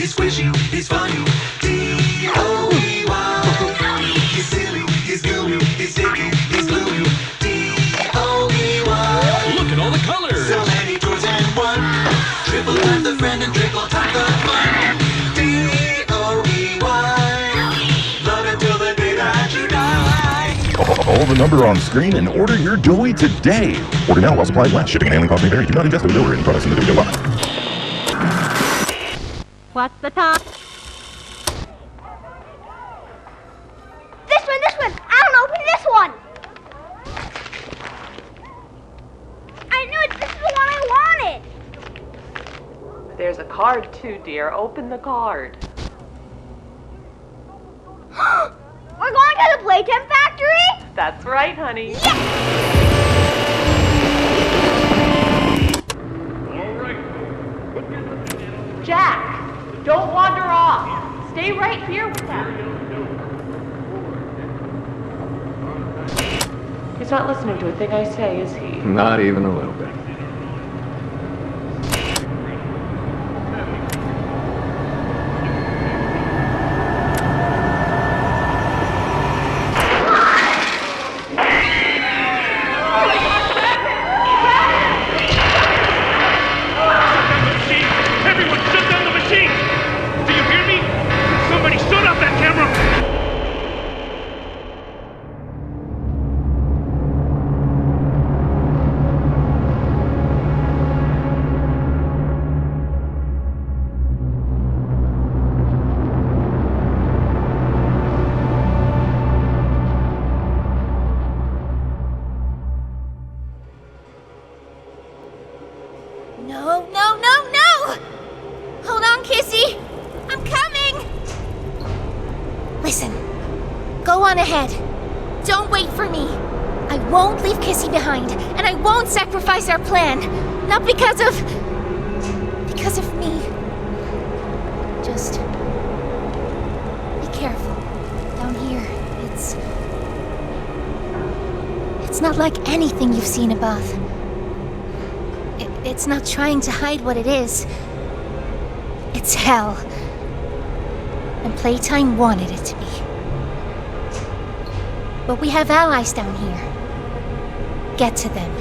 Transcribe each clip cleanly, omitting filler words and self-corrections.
He's squishy, he's funny. D-O-E-Y. He's silly, he's gooey, he's sticky, he's gluey. D-O-E-Y. Look at all the colors. So many toys and one. Triple times the friend and triple times the fun. D-O-E-Y. Love until the day that you die. Call the number on screen and order your toy today. Order now while supplies last. Shipping and handling costs may vary. Do not ingest or deliver any products in the video box. What's the top? This one! I don't open this one! I knew it! This is the one I wanted! There's a card too, dear. Open the card. We're going to the Playtime factory? That's right, honey. Yes! Jack, don't wander off. Stay right here with them. He's not listening to a thing I say, is he? Not even a little bit. No! Hold on, Kissy! I'm coming! Listen, go on ahead. Don't wait for me. I won't leave Kissy behind, and I won't sacrifice our plan. Not because of me. Just be careful. Down here, it's not like anything you've seen above. It's not trying to hide what it is. It's hell. And Playtime wanted it to be. But we have allies down here. Get to them.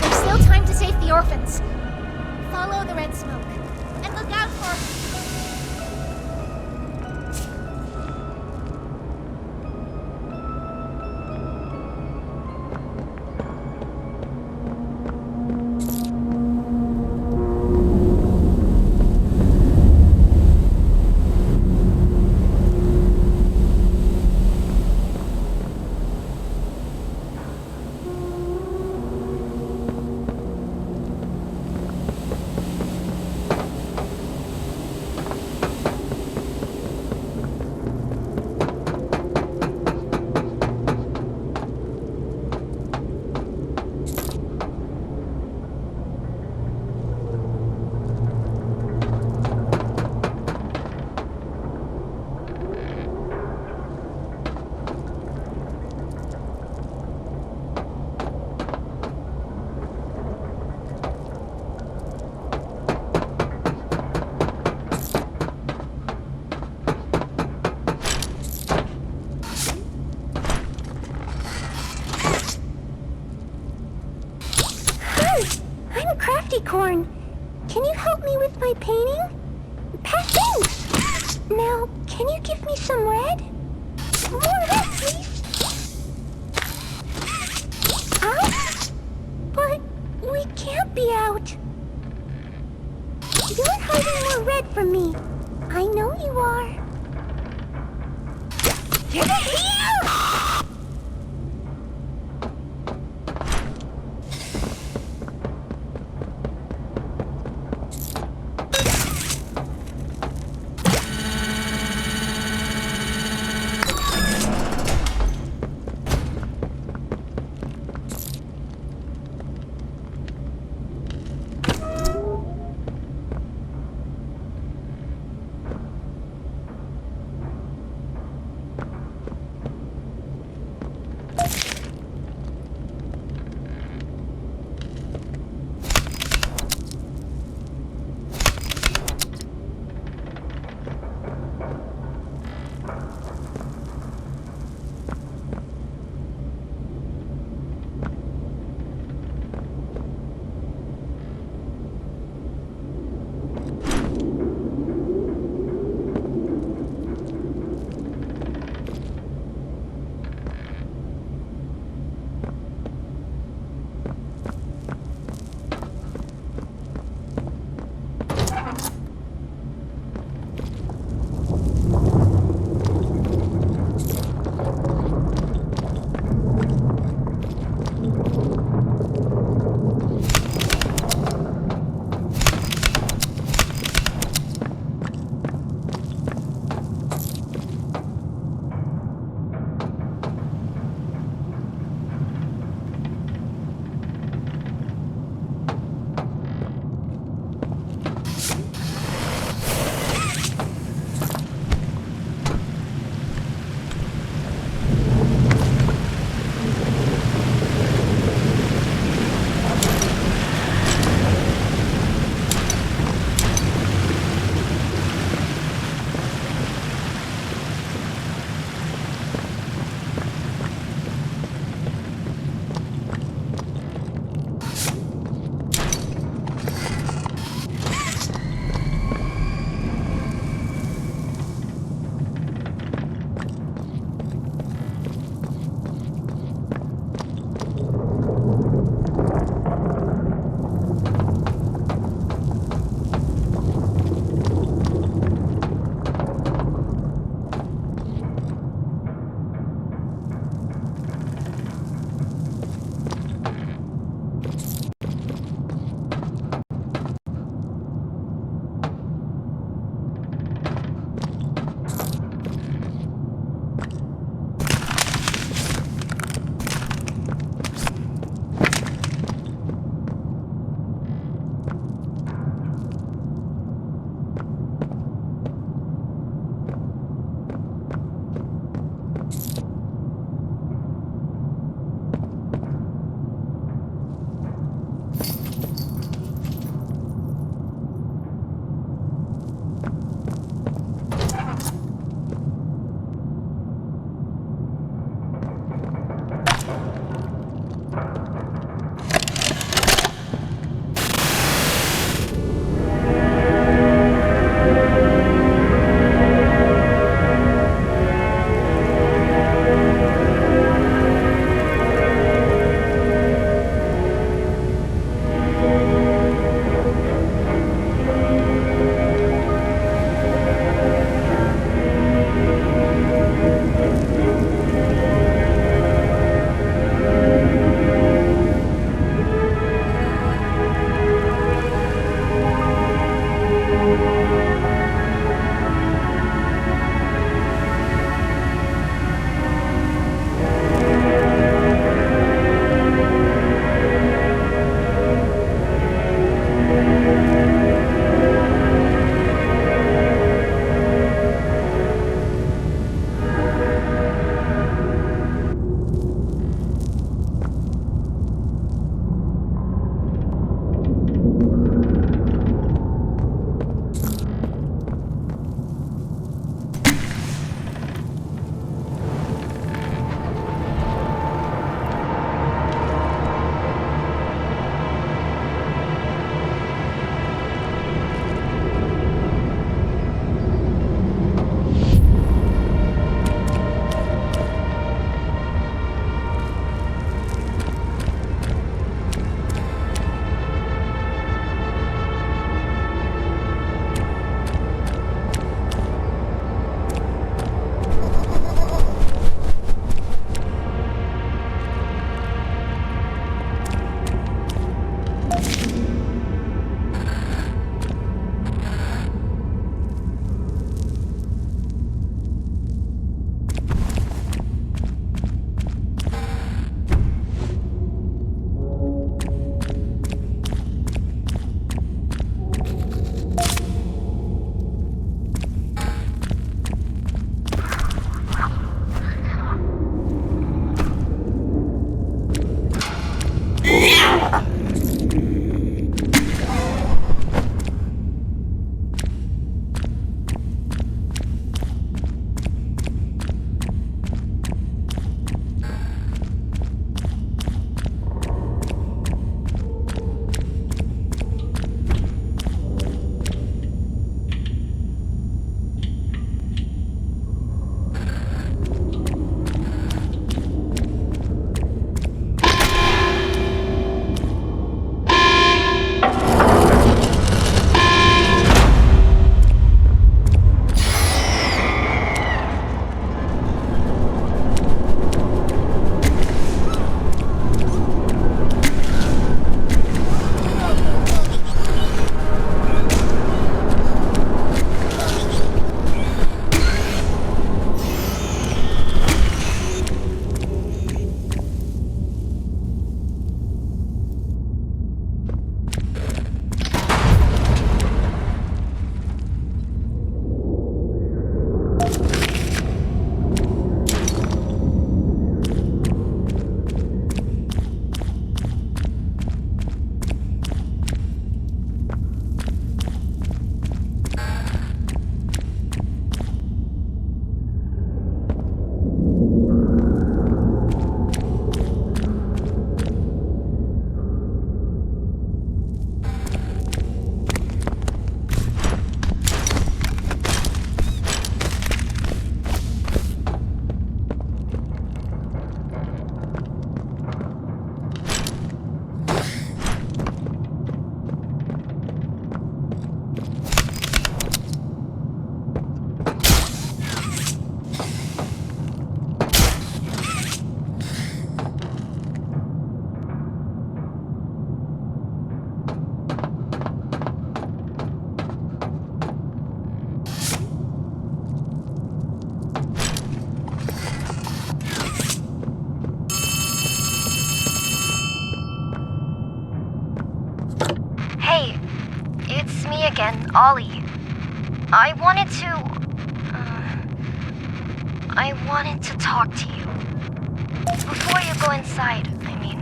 There's still time to save the orphans. Follow the red smoke. And look out for... I'm Crafty Corn. Can you help me with my painting? Pass in! Now, can you give me some red? More red, please! Out? But we can't be out. You're hiding more red from me. I know you are. Here! again, Ollie. I wanted to talk to you. Before you go inside, I mean.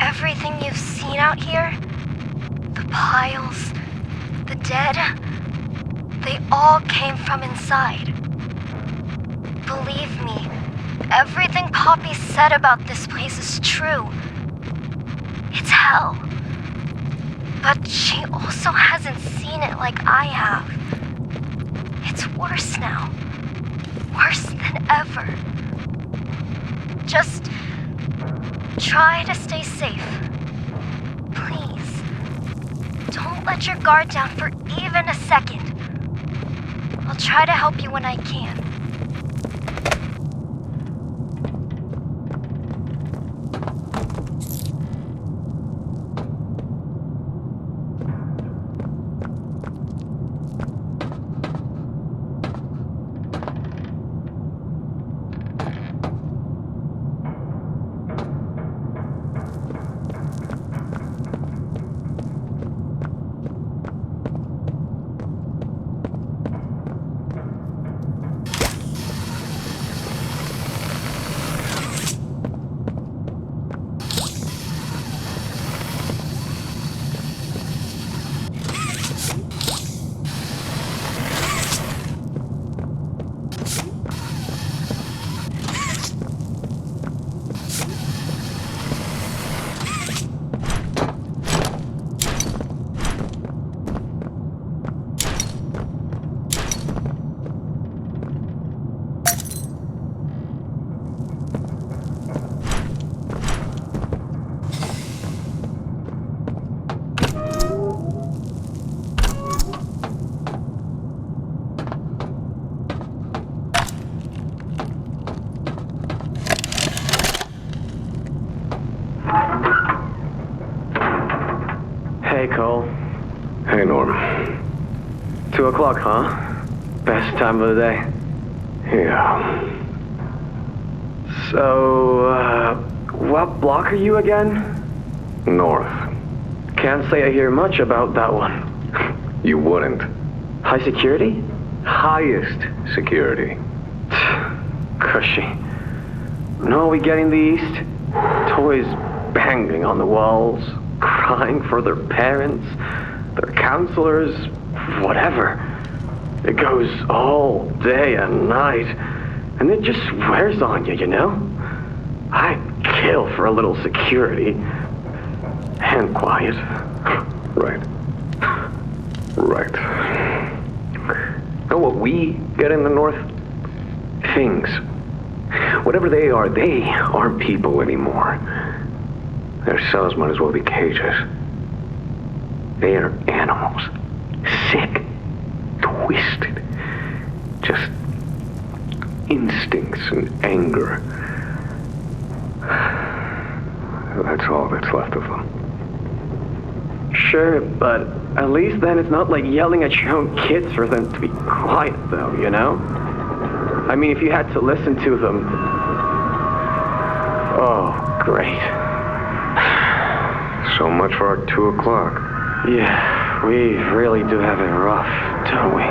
Everything you've seen out here, the piles, the dead, they all came from inside. Believe me, everything Poppy said about this place is true. It's hell. But she also hasn't seen it like I have. It's worse now. Worse than ever. Just try to stay safe. Please. Don't let your guard down for even a second. I'll try to help you when I can. Hey, Cole. Hey, Norm. 2 o'clock, huh? Best time of the day. Yeah. So, what block are you again? North. Can't say I hear much about that one. You wouldn't. High security? Highest security. Cushy. No, we get in the east. Toys banging on the walls, crying for their parents, their counselors, whatever. It goes all day and night, and it just wears on you, you know? I'd kill for a little security. And quiet. Right. Right. Know what we get in the north? Things. Whatever they aren't people anymore. Their cells might as well be cages. They are animals. Sick. Twisted. Just instincts and anger. That's all that's left of them. Sure, but at least then it's not like yelling at your own kids for them to be quiet, though, you know? I mean, if you had to listen to them... Oh, great. So much for our 2 o'clock. Yeah, we really do have it rough, don't we?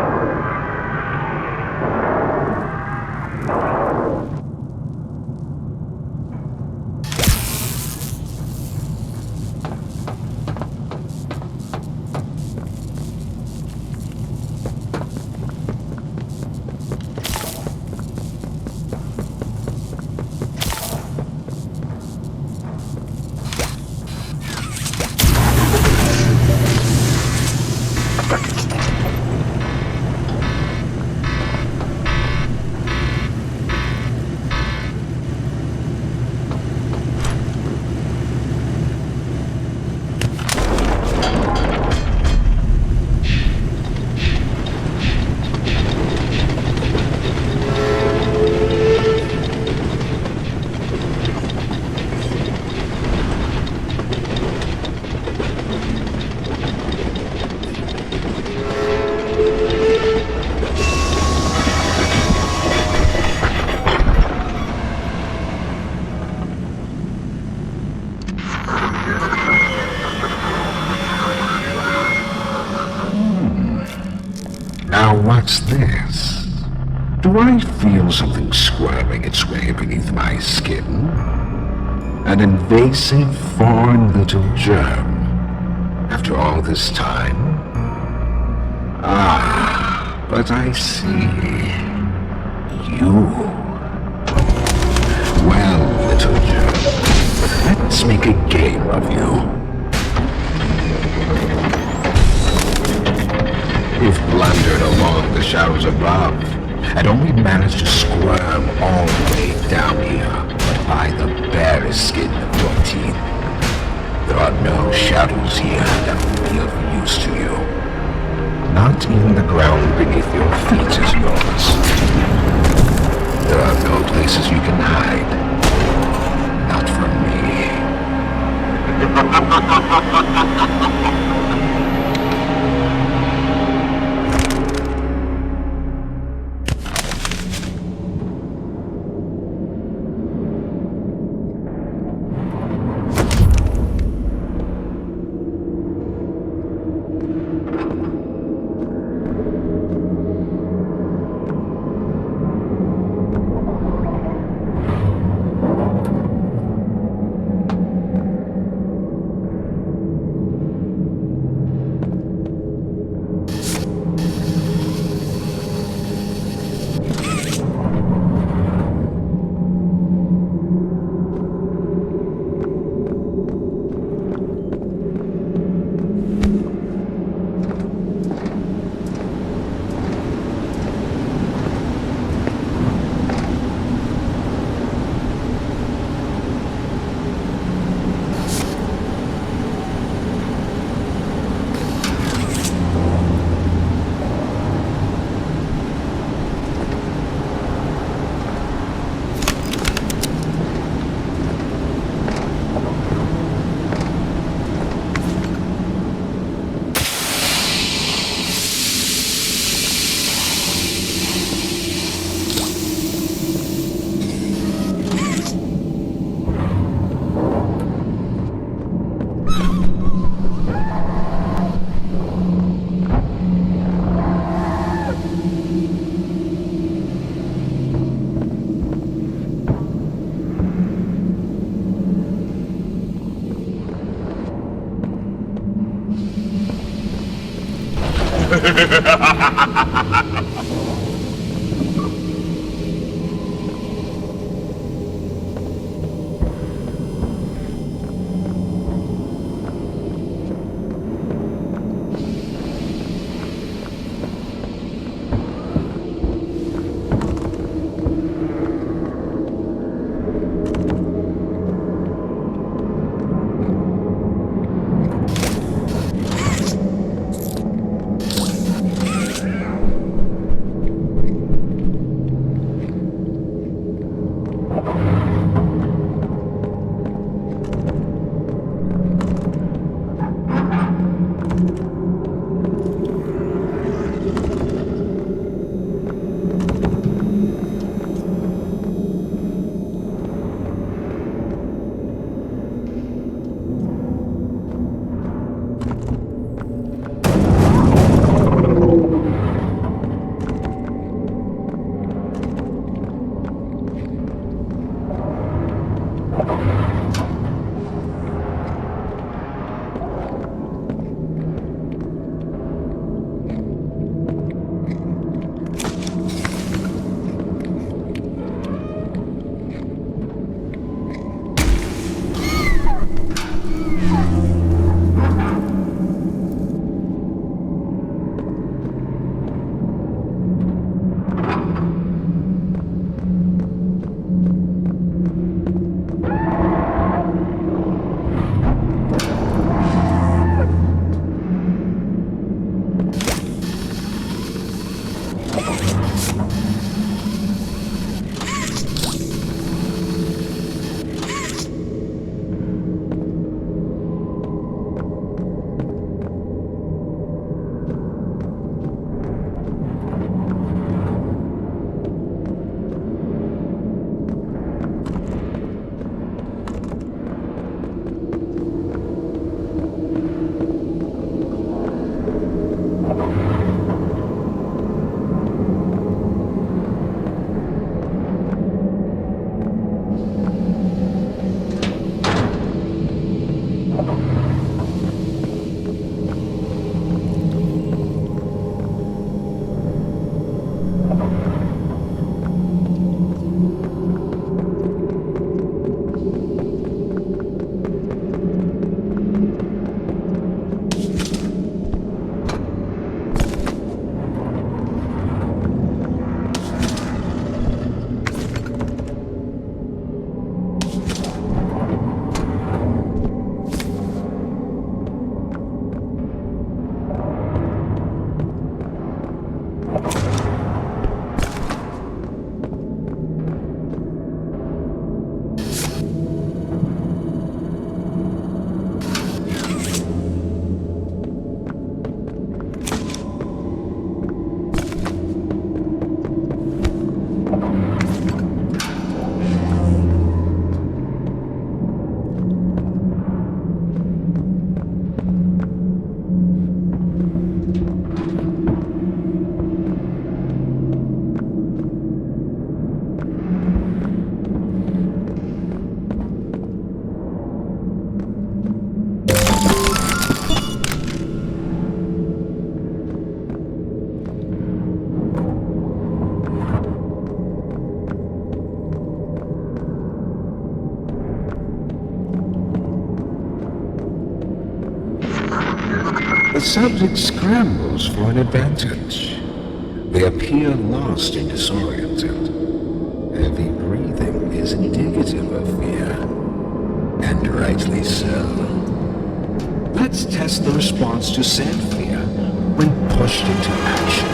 What's this? Do I feel something squirming its way beneath my skin? An invasive, foreign little germ. After all this time? Ah, but I see. You. Well, little germ, let's make a game of you. If blundered along the shadows above, and only managed to squirm all the way down here, but by the barest skin of your teeth. There are no shadows here that will be of use to you. Not even the ground beneath your feet is yours. There are no places you can hide. Not from me. subject scrambles for an advantage. They appear lost and disoriented. Heavy breathing is indicative of fear, and rightly so. Let's test the response to said fear when pushed into action.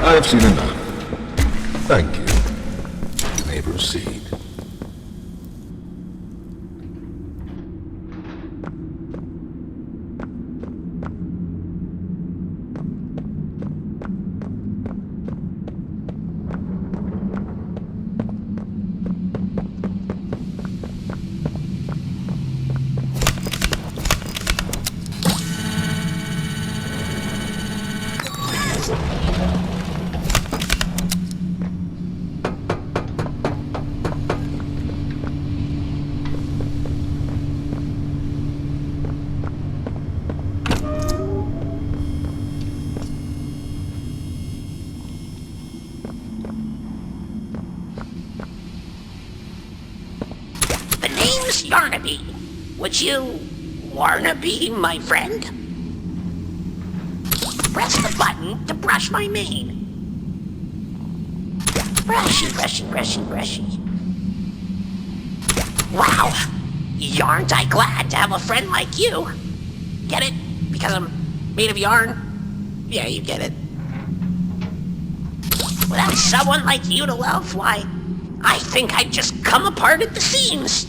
I've seen enough. Thank you. You may proceed. Yarnaby. Would you wanna be my friend? Press the button to brush my mane. Brushy, brushy, brushy, brushy. Wow! Yarn't I glad to have a friend like you? Get it? Because I'm made of yarn? Yeah, you get it. Without someone like you to love, why, I think I'd just come apart at the seams.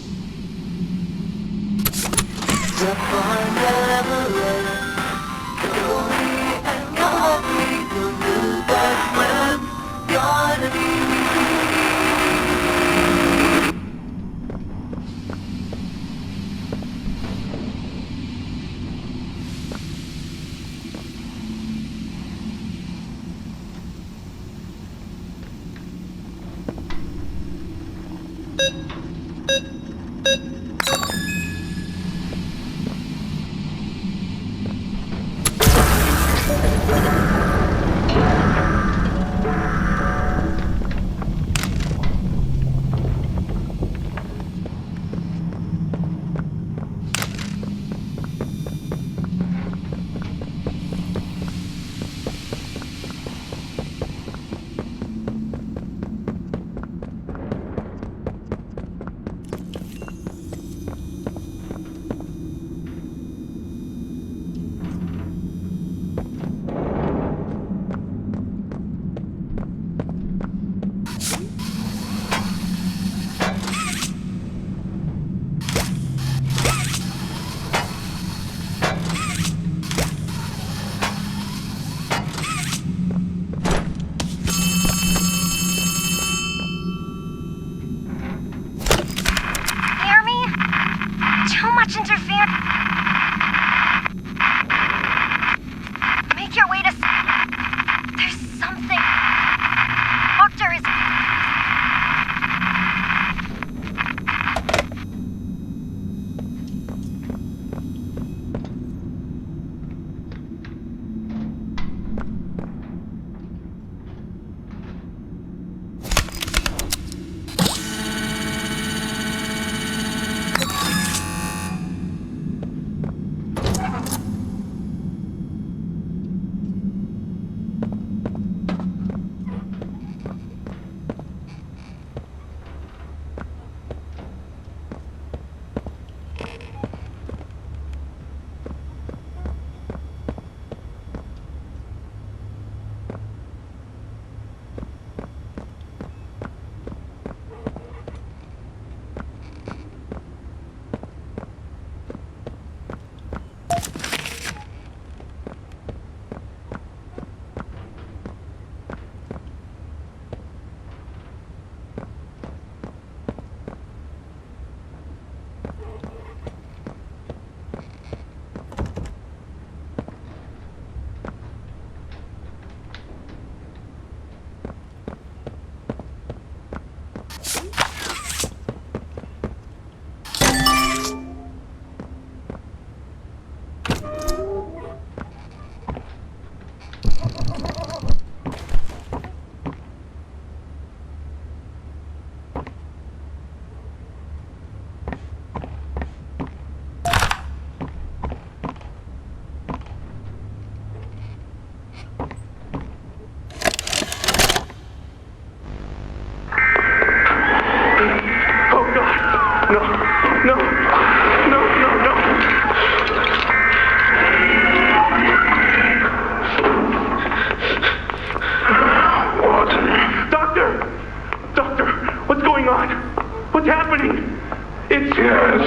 What's happening? It's... Yes.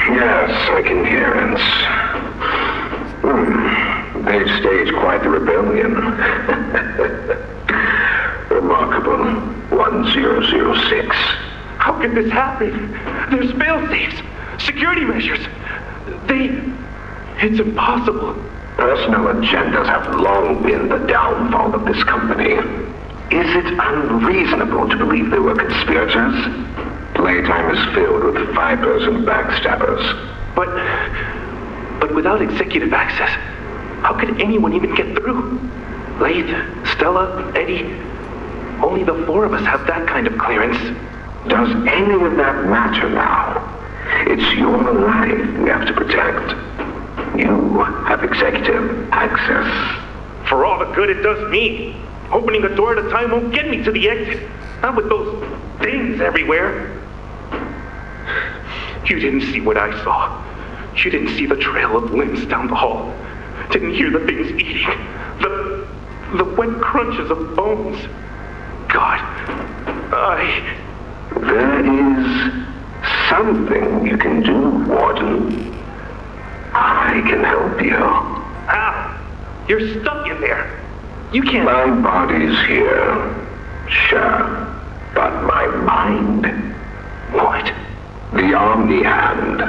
Yes, I can hear it. They've staged quite the rebellion. Remarkable. 1006. How could this happen? There's fail-safes, security measures. It's impossible. Personal agendas have long been the downfall of this company. Is it unreasonable to believe they were conspirators? Playtime is filled with 5-person backstabbers. But without executive access, how could anyone even get through? Laith, Stella, Eddie, only the 4 of us have that kind of clearance. Does any of that matter now? It's your life we have to protect. You have executive access. For all the good it does me, opening a door at a time won't get me to the exit. Not with those things everywhere. You didn't see what I saw. You didn't see the trail of limbs down the hall. Didn't hear the things eating. The wet crunches of bones. God, There is something you can do, Warden. I can help you. How? You're stuck in there. You can't... My body's here. Sure. But my mind... What? The Omni Hand.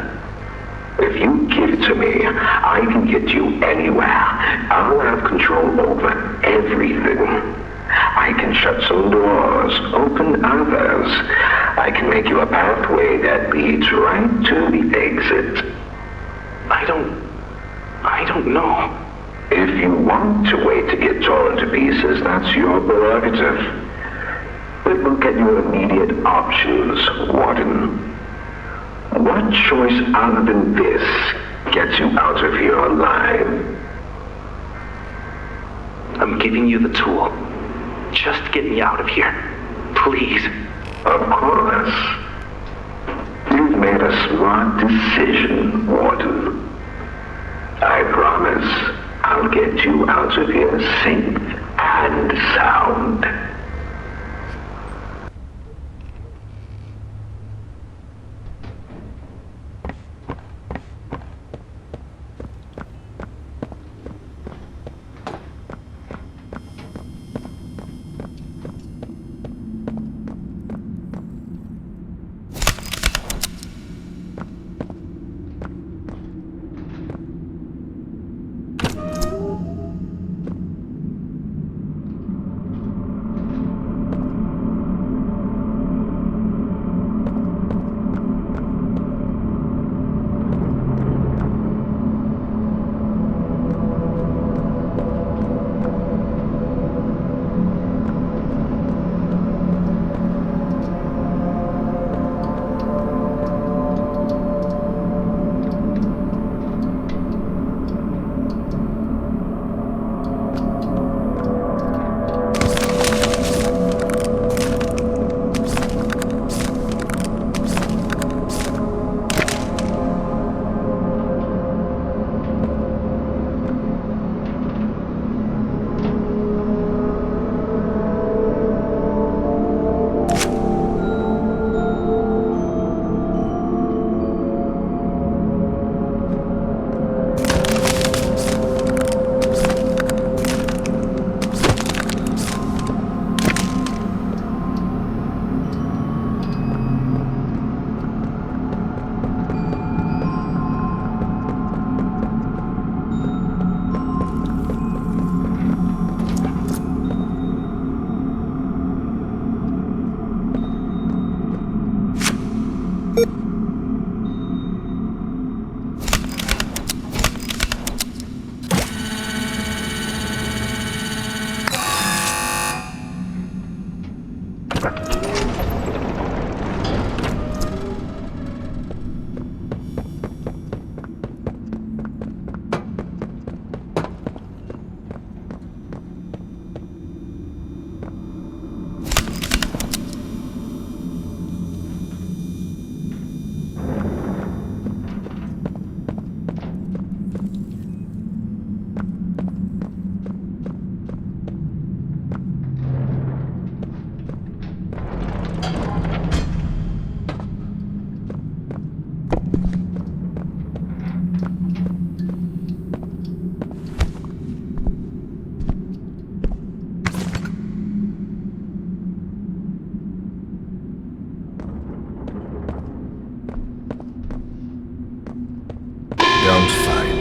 If you give it to me, I can get you anywhere. I'll have control over everything. I can shut some doors, open others. I can make you a pathway that leads right to the exit. I don't know. If you want to wait to get torn to pieces, that's your prerogative. But look at your immediate options, Warden. What choice other than this gets you out of here alive? I'm giving you the tool. Just get me out of here. Please. Of course. You've made a smart decision, Warden. I promise I'll get you out of here safe and sound.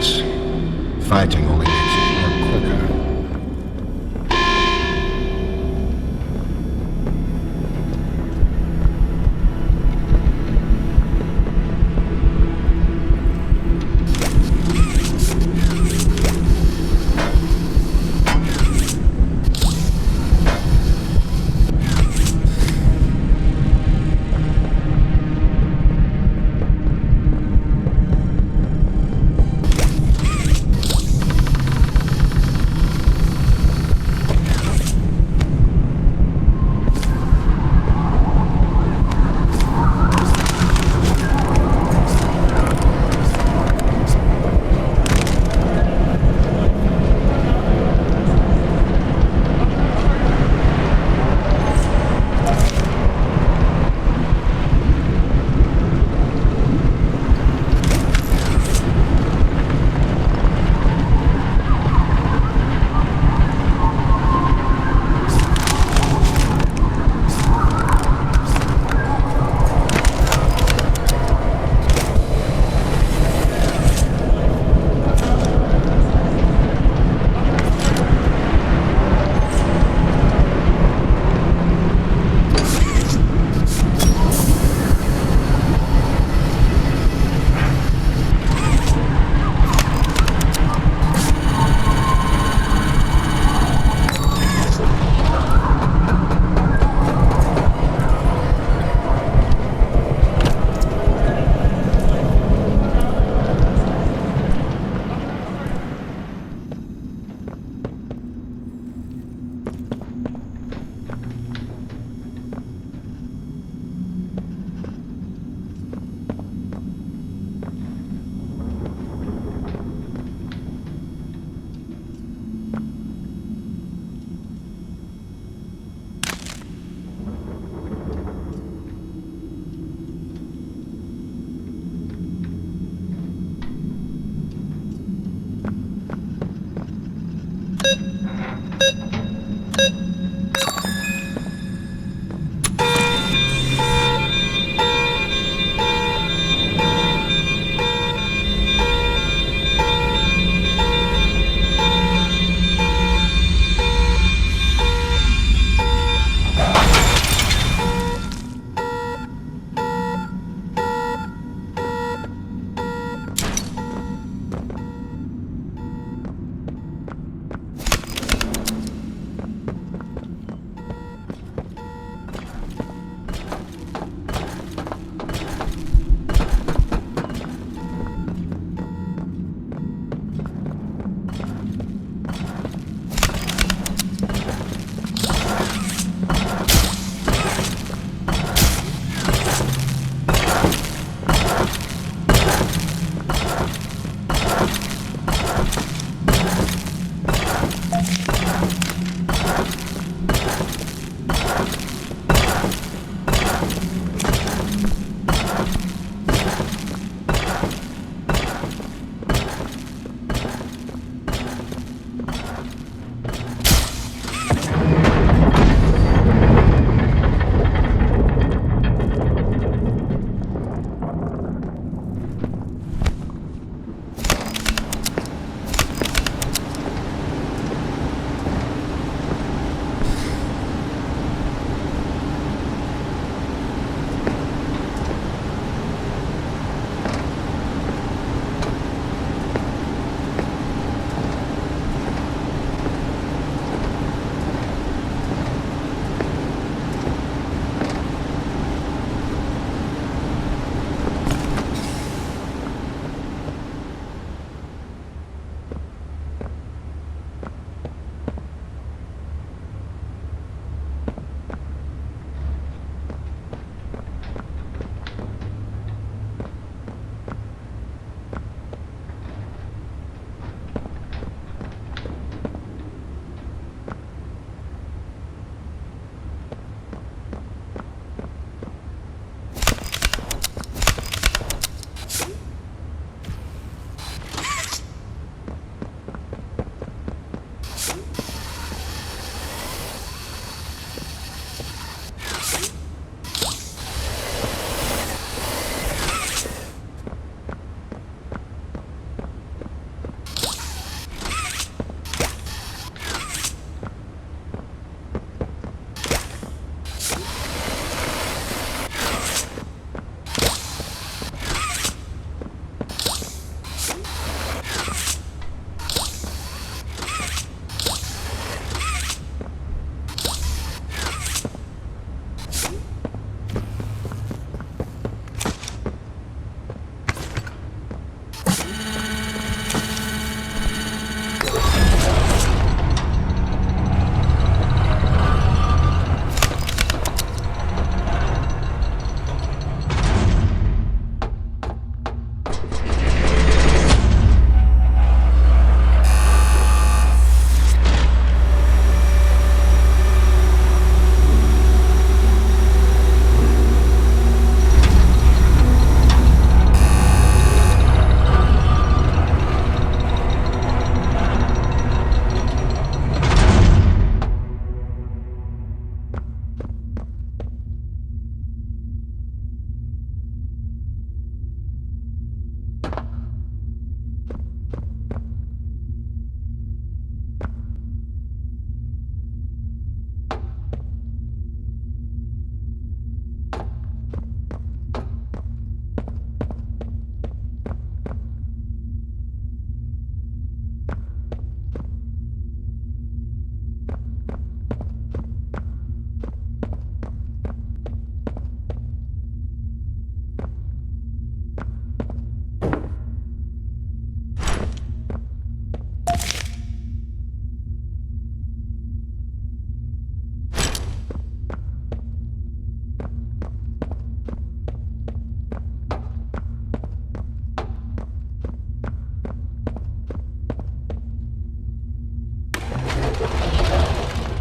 sense. Fighting only makes it work quicker.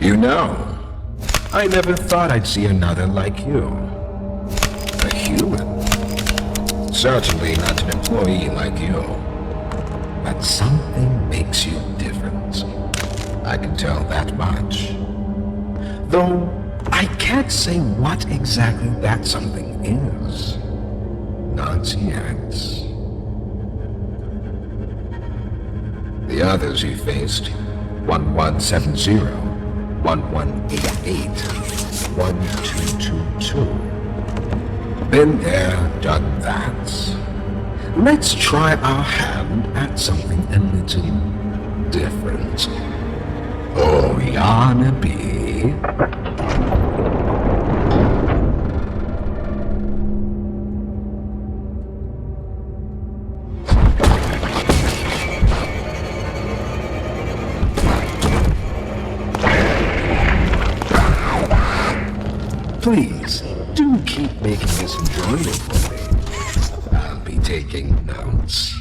You know, I never thought I'd see another like you. A human. Certainly not an employee like you. But something makes you different. I can tell that much. Though, I can't say what exactly that something is. Not yet. The others you faced, 1170, 1188, 1222. Been there, done that. Let's try our hand at something a little different. Oh, Yana B. Please, do keep making this enjoyable for me. I'll be taking notes.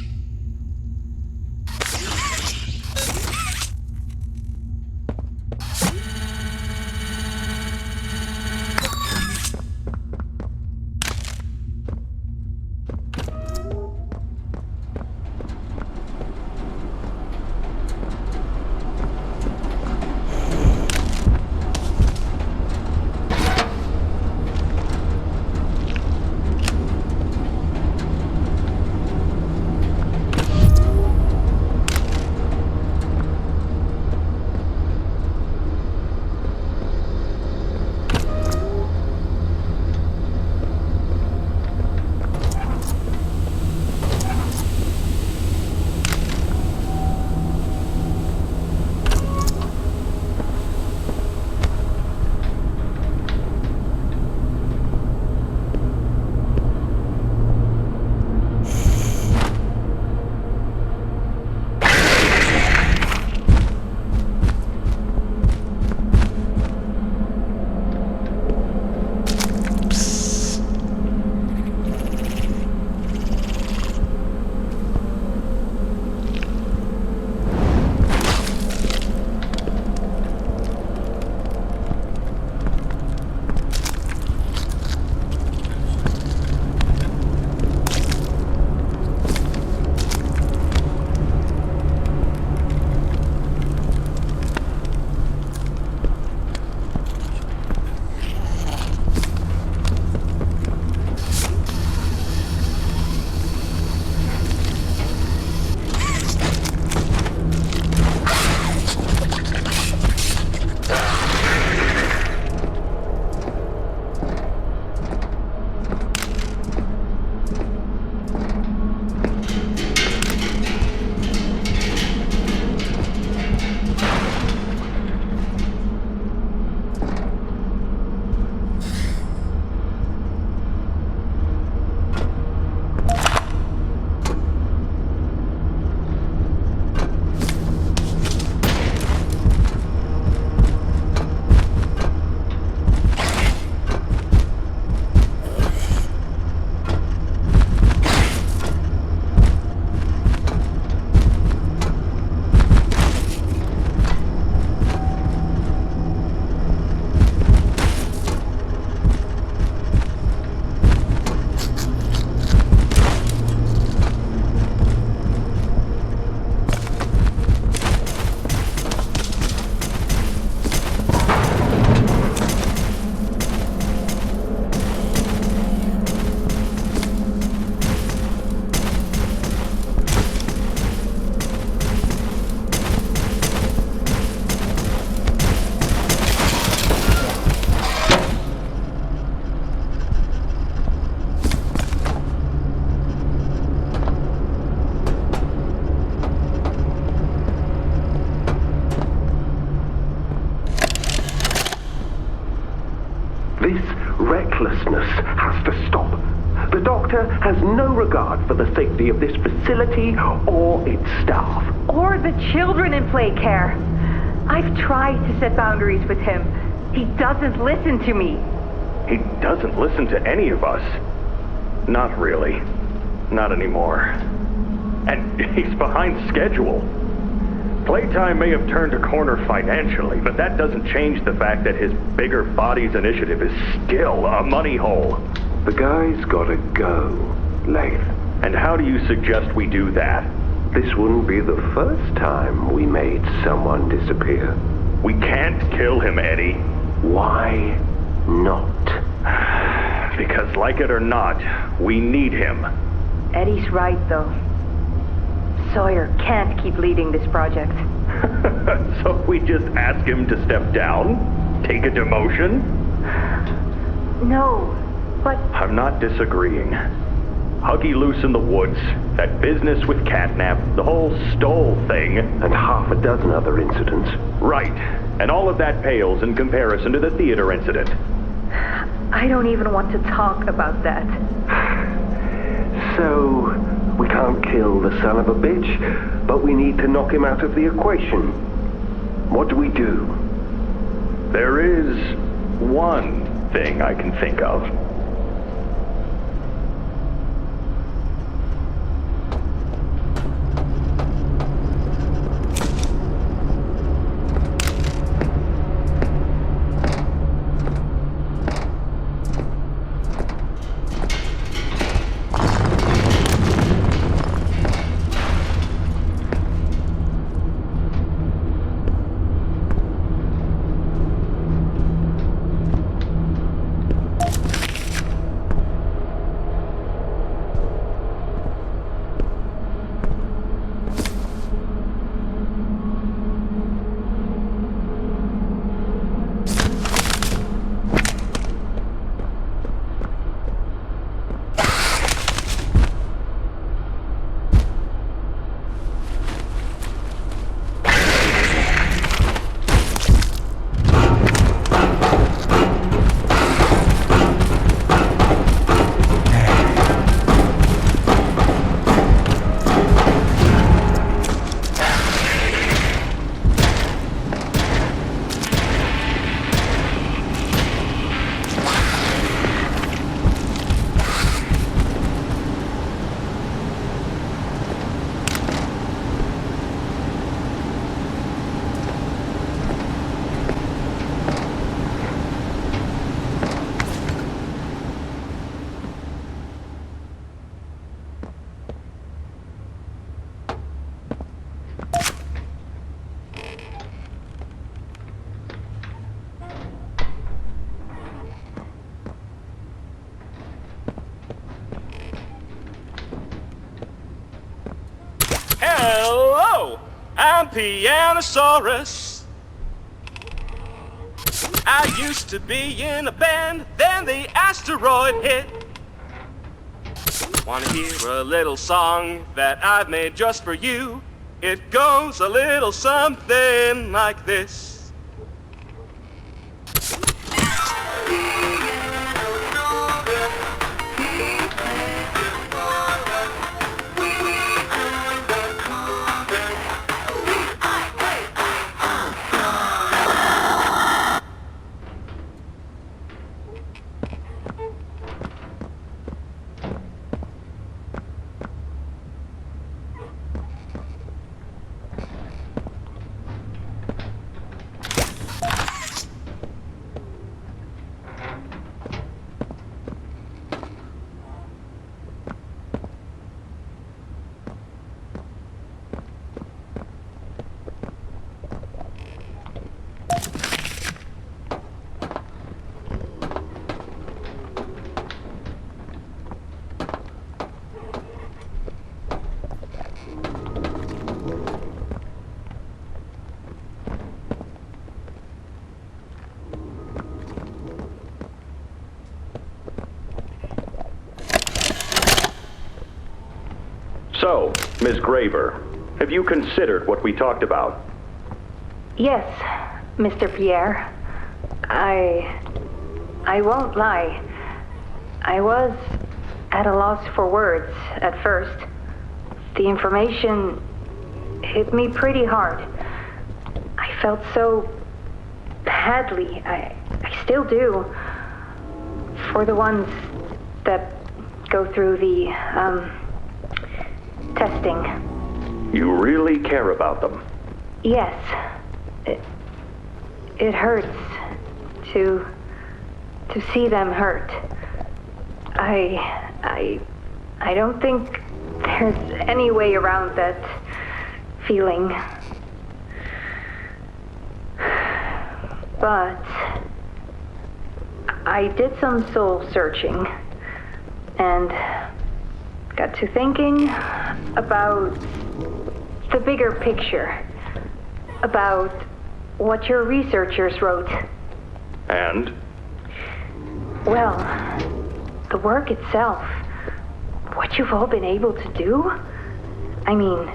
This recklessness has to stop. The doctor has no regard for the safety of this facility or its staff. Or the children in play care. I've tried to set boundaries with him. He doesn't listen to me. He doesn't listen to any of us. Not really. Not anymore. And he's behind schedule. Playtime may have turned a corner financially, but that doesn't change the fact that his bigger bodies initiative is still a money hole. The guy's gotta go, Lath. And how do you suggest we do that? This wouldn't be the first time we made someone disappear. We can't kill him, Eddie. Why not? Because like it or not, we need him. Eddie's right, though. Sawyer can't keep leading this project. So we just ask him to step down? Take a demotion? No, but... I'm not disagreeing. Huggy Loose in the Woods, that business with Catnap, the whole Stoll thing. And half a dozen other incidents. Right. And all of that pales in comparison to the theater incident. I don't even want to talk about that. So, we can't kill the son of a bitch, but we need to knock him out of the equation. What do we do? There is one thing I can think of. Hello, I'm Pianosaurus. I used to be in a band, then the asteroid hit. Wanna hear a little song that I've made just for you? It goes a little something like this. So, Ms. Graver, have you considered what we talked about? Yes, Mr. Pierre. I won't lie. I was at a loss for words at first. The information hit me pretty hard. I felt so badly. I still do. For the ones that go through the, testing. You really care about them? Yes. It hurts to see them hurt. I don't think there's any way around that feeling. But I did some soul searching and got to thinking about the bigger picture, about what your researchers wrote. And? Well, the work itself, what you've all been able to do, I mean,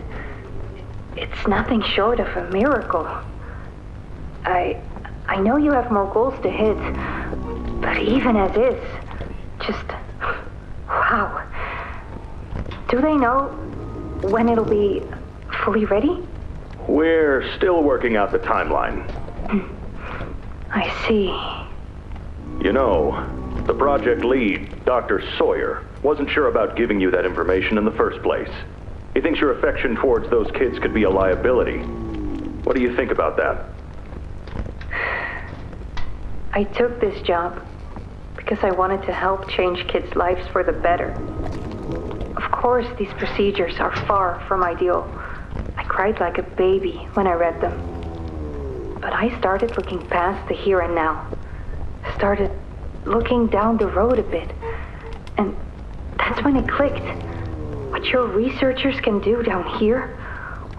it's nothing short of a miracle. I know you have more goals to hit, but even as is, just, wow. Do they know when it'll be fully ready? We're still working out the timeline. I see. You know, the project lead, Dr. Sawyer, wasn't sure about giving you that information in the first place. He thinks your affection towards those kids could be a liability. What do you think about that? I took this job because I wanted to help change kids' lives for the better. Of course, these procedures are far from ideal. I cried like a baby when I read them. But I started looking past the here and now. Started looking down the road a bit. And that's when it clicked. What your researchers can do down here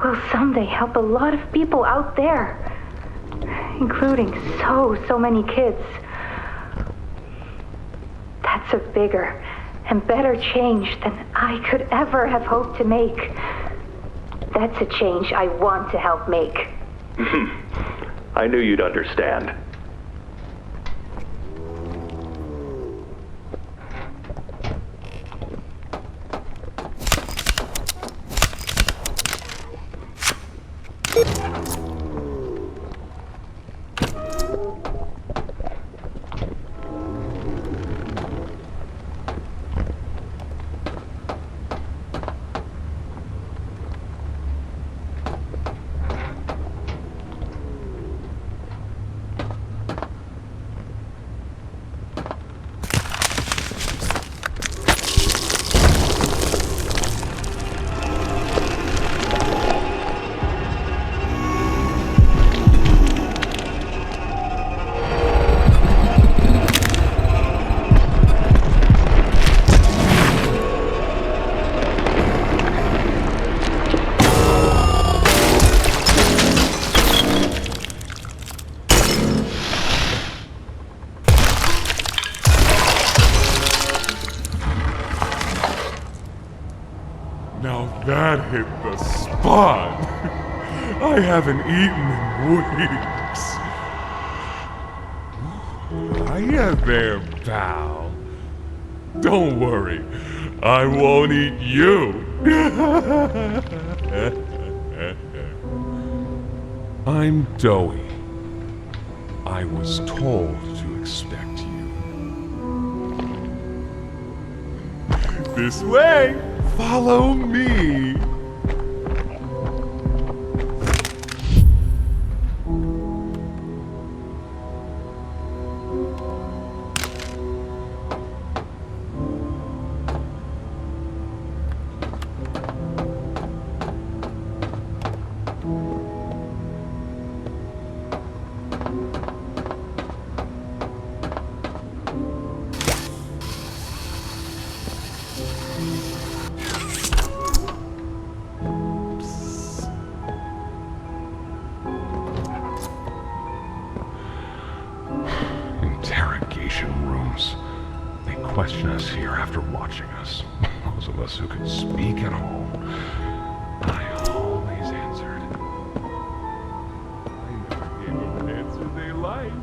will someday help a lot of people out there. Including so many kids. That's a bigger and better change than I could ever have hoped to make. That's a change I want to help make. I knew you'd understand. Now that hit the spot. I haven't eaten in weeks. Hiya there, pal. Don't worry, I won't eat you. I'm Doughy. I was told to expect you. This way! Follow me! Question us here after watching us. Those of us who could speak at all. I always answered. I never gave them an answer they liked.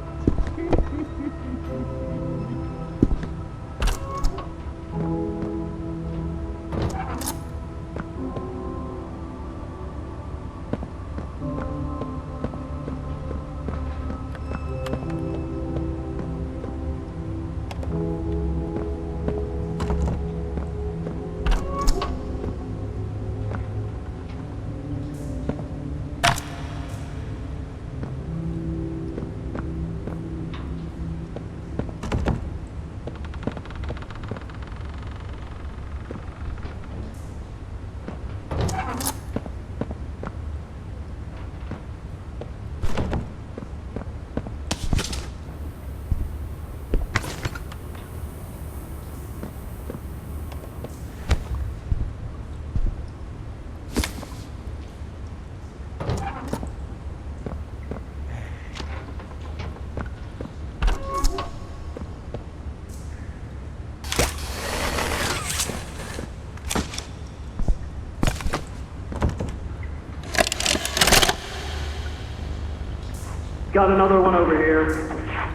Got another one over here.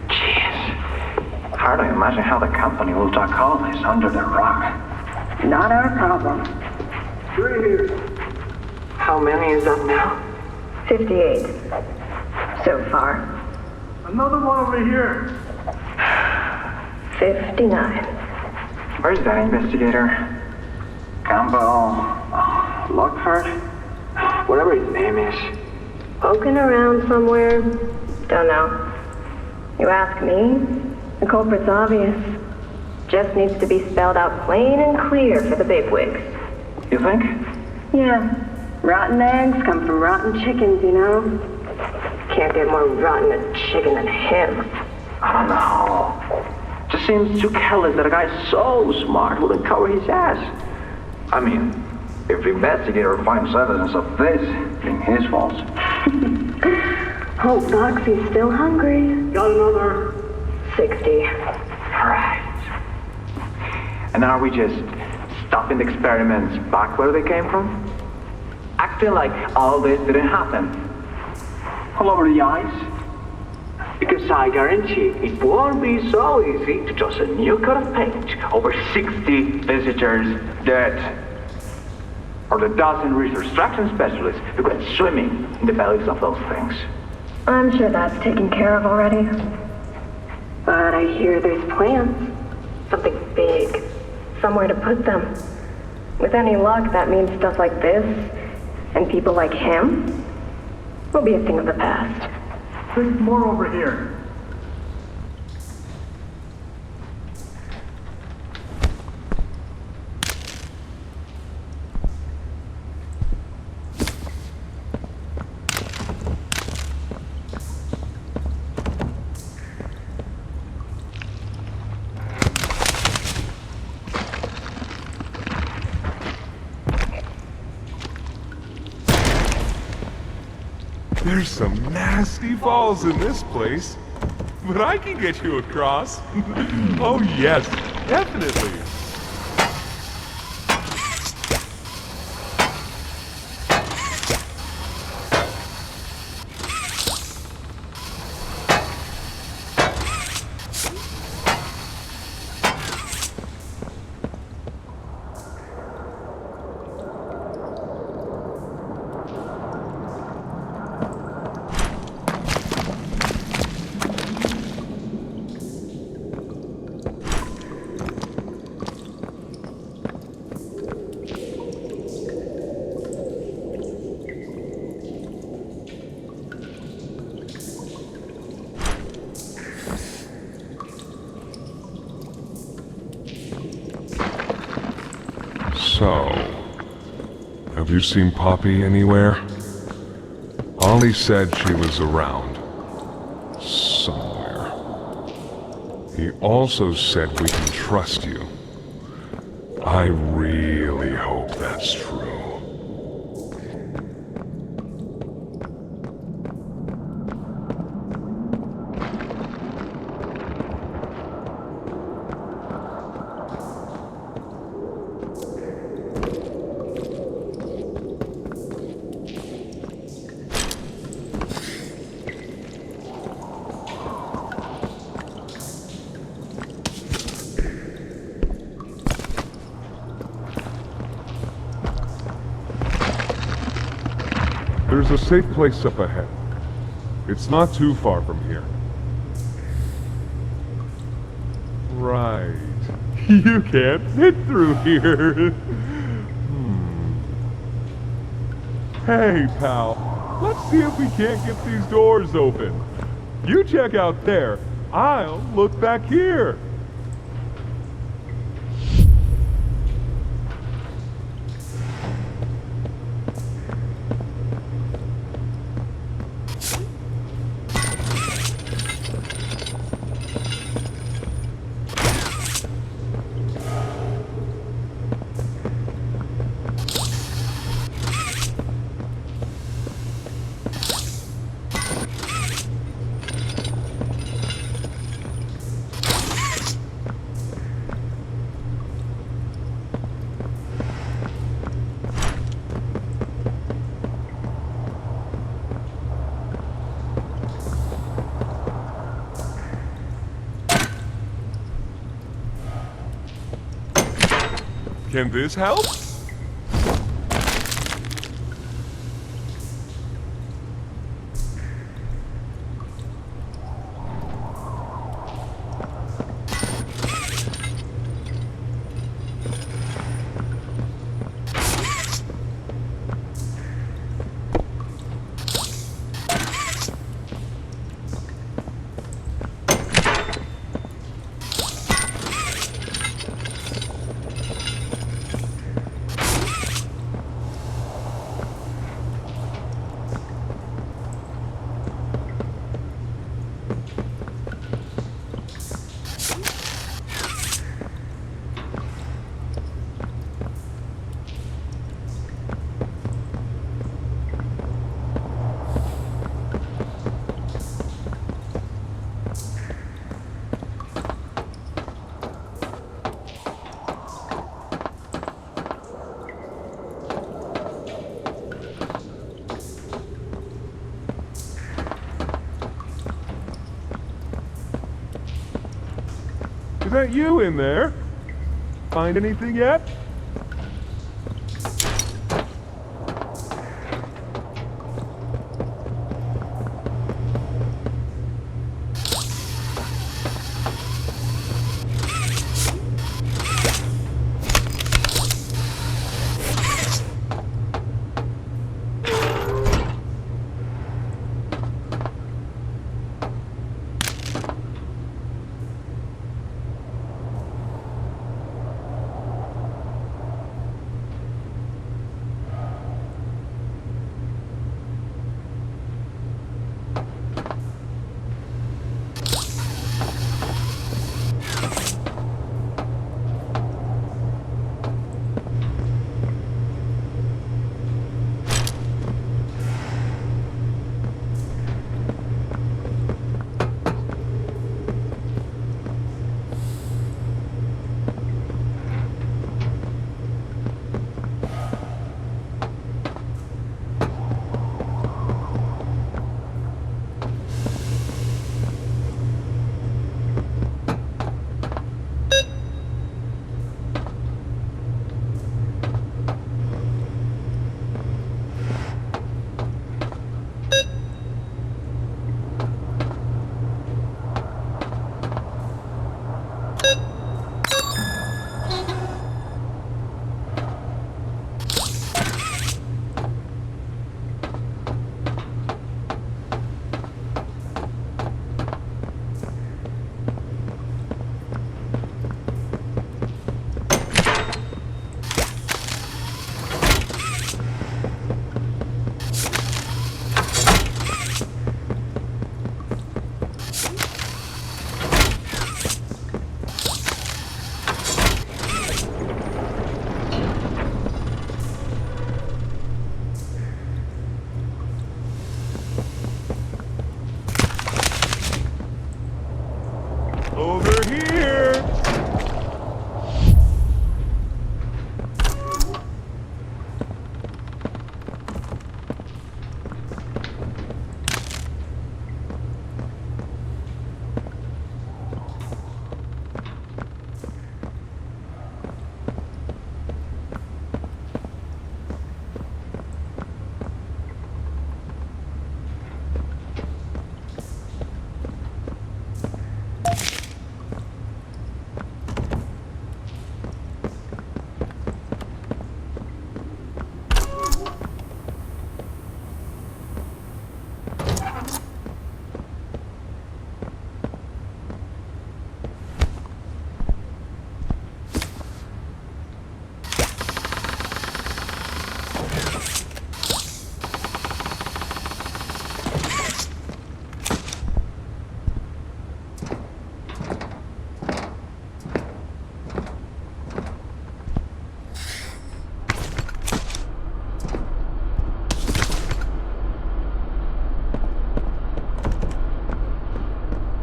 Jeez. Hard to imagine how the company will duck all this under the rug. Not our problem. 3 here. How many is that now? 58. So far. Another one over here. 59. Where's that investigator? Campbell... Lockhart? Whatever his name is. Poking around somewhere? Don't know. You ask me? The culprit's obvious. Just needs to be spelled out plain and clear for the bigwigs. You think? Yeah. Rotten eggs come from rotten chickens, you know? Can't get more rotten a chicken than him. I don't know. Just seems too careless that a guy so smart wouldn't cover his ass. I mean, if the investigator finds evidence of this, being his fault. Hope Foxy's still hungry. Got another. 60. Right. And are we just stopping the experiments back where they came from? Acting like all this didn't happen. All over the ice? Because I guarantee it won't be so easy to toss a new coat of paint over 60 visitors dead. Or the dozen resource extraction specialists who went swimming in the bellies of those things. I'm sure that's taken care of already. But I hear there's plans. Something big. Somewhere to put them. With any luck, that means stuff like this, and people like him, will be a thing of the past. There's more over here. There's some nasty falls in this place, but I can get you across. Oh yes, definitely. So, have you seen Poppy anywhere? Ollie said she was around. Somewhere. He also said we can trust you. I really hope that's true. There's a safe place up ahead. It's not too far from here. Right. You can't fit through here. Hey, pal. Let's see if we can't get these doors open. You check out there. I'll look back here. Can this help? Is that you in there? Find anything yet? Over here!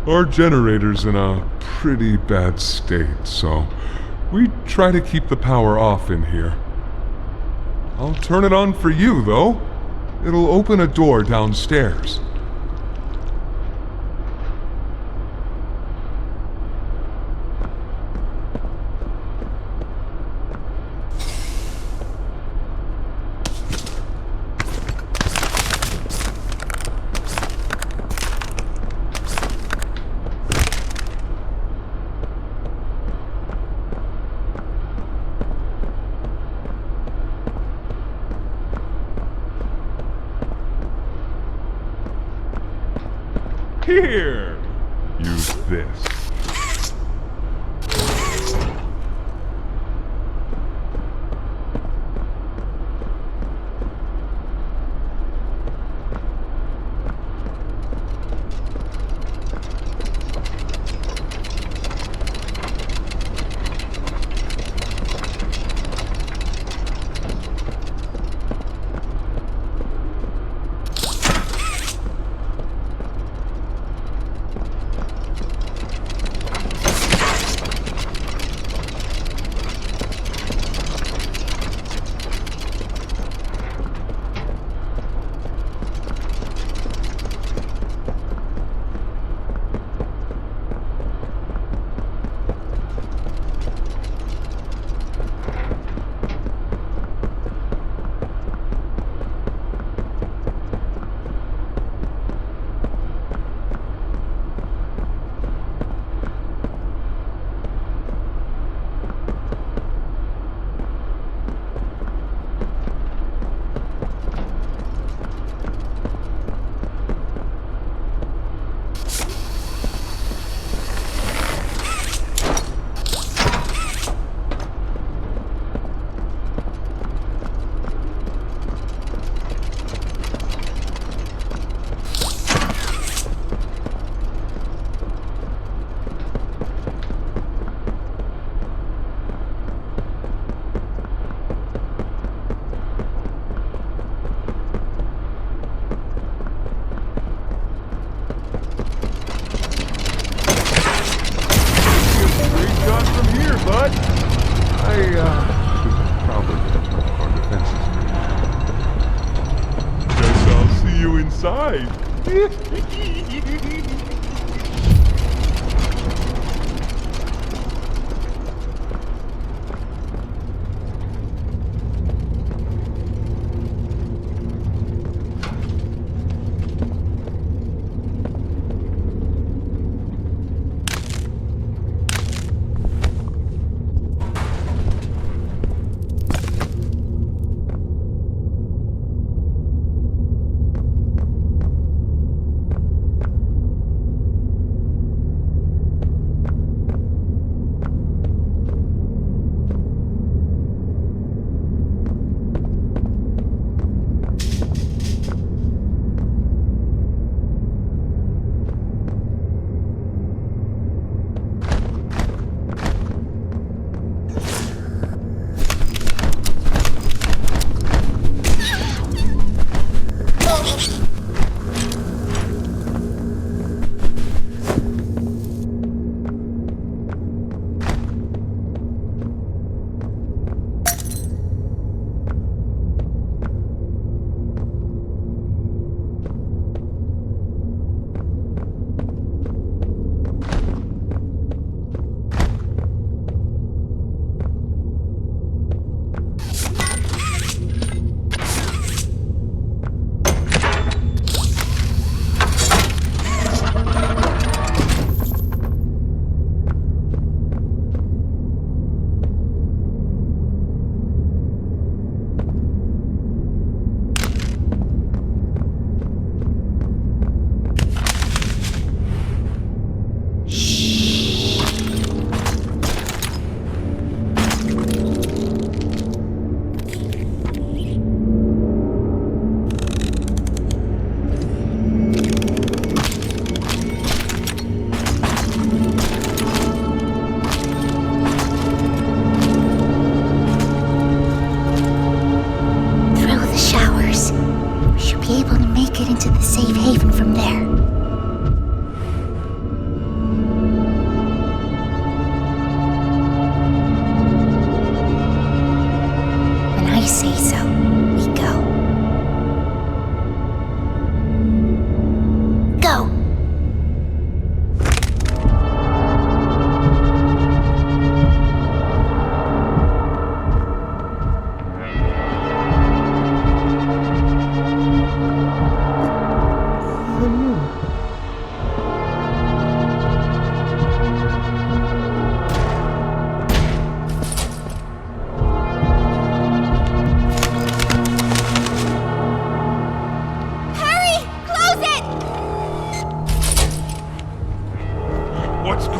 Our generator's in a pretty bad state, so we try to keep the power off in here. I'll turn it on for you, though. It'll open a door downstairs. Here! Use this. Inside.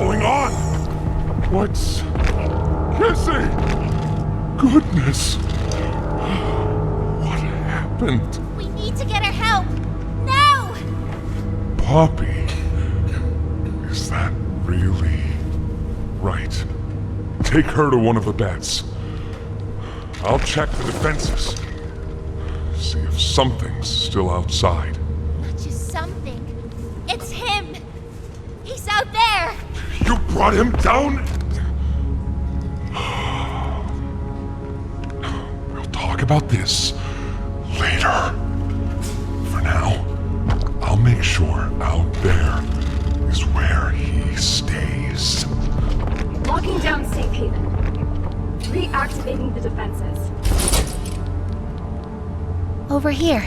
going on? What's... Kissy! Goodness! What happened? We need to get her help! Now! Poppy? Is that really right? Take her to one of the beds. I'll check the defenses. See if something's still outside. Not just something. It's him! He's out there! You brought him down? We'll talk about this later. For now, I'll make sure out there is where he stays. Locking down safe haven. Reactivating the defenses. Over here.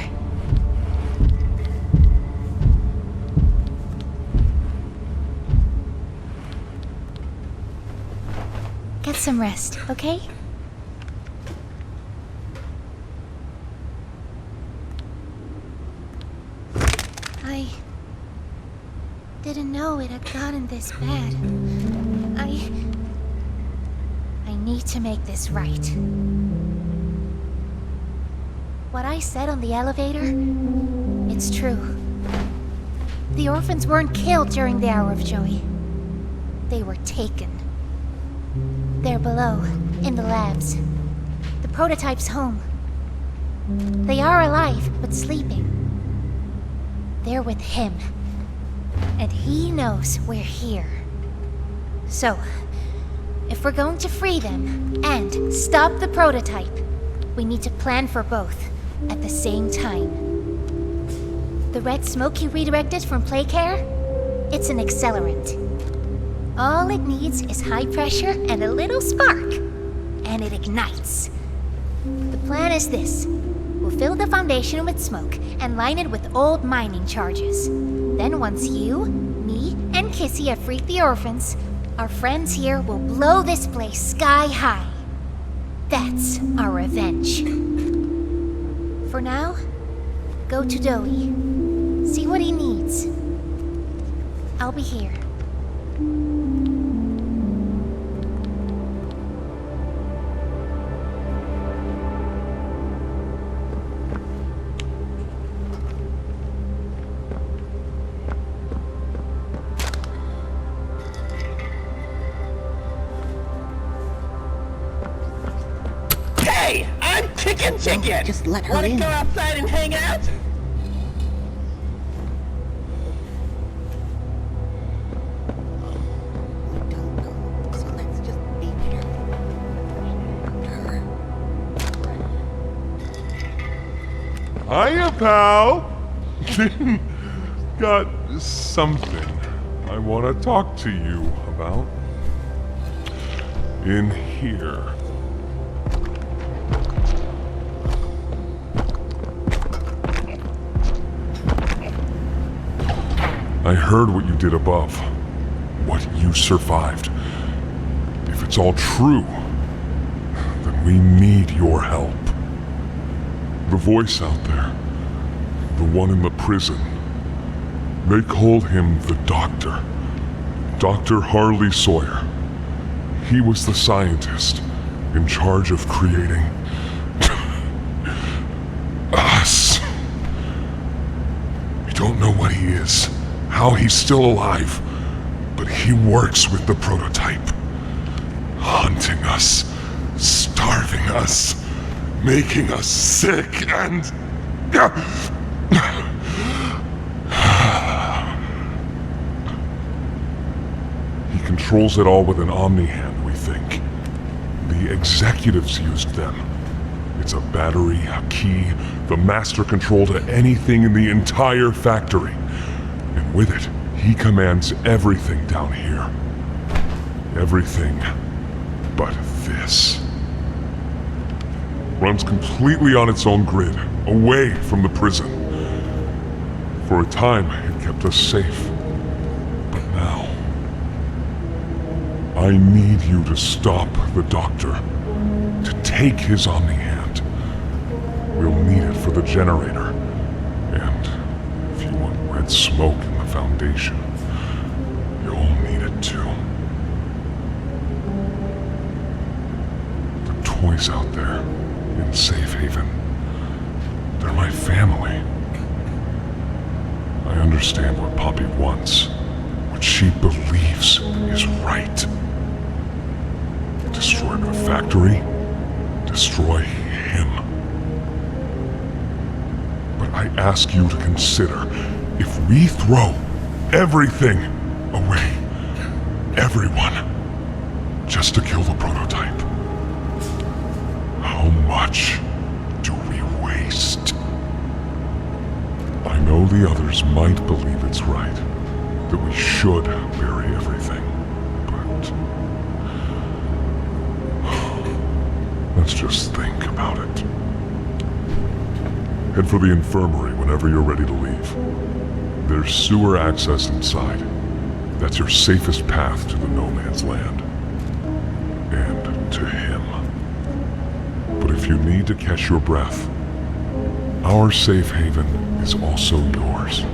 Get some rest, okay? I didn't know it had gotten this bad. I need to make this right. What I said on the elevator, it's true. The orphans weren't killed during the Hour of Joy. They were taken. They're below, in the labs. The prototype's home. They are alive, but sleeping. They're with him. And he knows we're here. So, if we're going to free them and stop the prototype, we need to plan for both at the same time. The red smoke he redirected from Playcare? It's an accelerant. All it needs is high pressure and a little spark, and it ignites. The plan is this. We'll fill the foundation with smoke and line it with old mining charges. Then once you, me, and Kissy have freed the orphans, our friends here will blow this place sky high. That's our revenge. For now, go to Dowie. See what he needs. I'll be here. Hey, I'm Chicken Chicken! Just let her Wanna in. go outside and hang out? So let's just be here. Hiya, pal! Got something I want to talk to you about. In here. I heard what you did above. What you survived. If it's all true, then we need your help. The voice out there, the one in the prison, they called him the Doctor. Dr. Harley Sawyer. He was the scientist in charge of creating us. We don't know what he is, how he's still alive, but he works with the prototype. Hunting us, starving us, making us sick, and... He controls it all with an Omni-Hand, we think. The executives used them. It's a battery, a key, the master control to anything in the entire factory. And with it, he commands everything down here. Everything but this. Runs completely on its own grid, away from the prison. For a time, it kept us safe. But now... I need you to stop the Doctor. To take his Omni-Hand. We'll need it for the generator. And if you want red smoke in the Foundation, you'll need it too. boys out there in Safe Haven. They're my family. I understand what Poppy wants, what she believes is right. Destroy the factory, destroy him. But I ask you to consider, if we throw everything away, everyone, just to kill the prototype, how much do we waste? I know the others might believe it's right, that we should bury everything, but let's just think about it. Head for the infirmary whenever you're ready to leave. There's sewer access inside. That's your safest path to the no man's land. And to him. But if you need to catch your breath, our safe haven is also yours.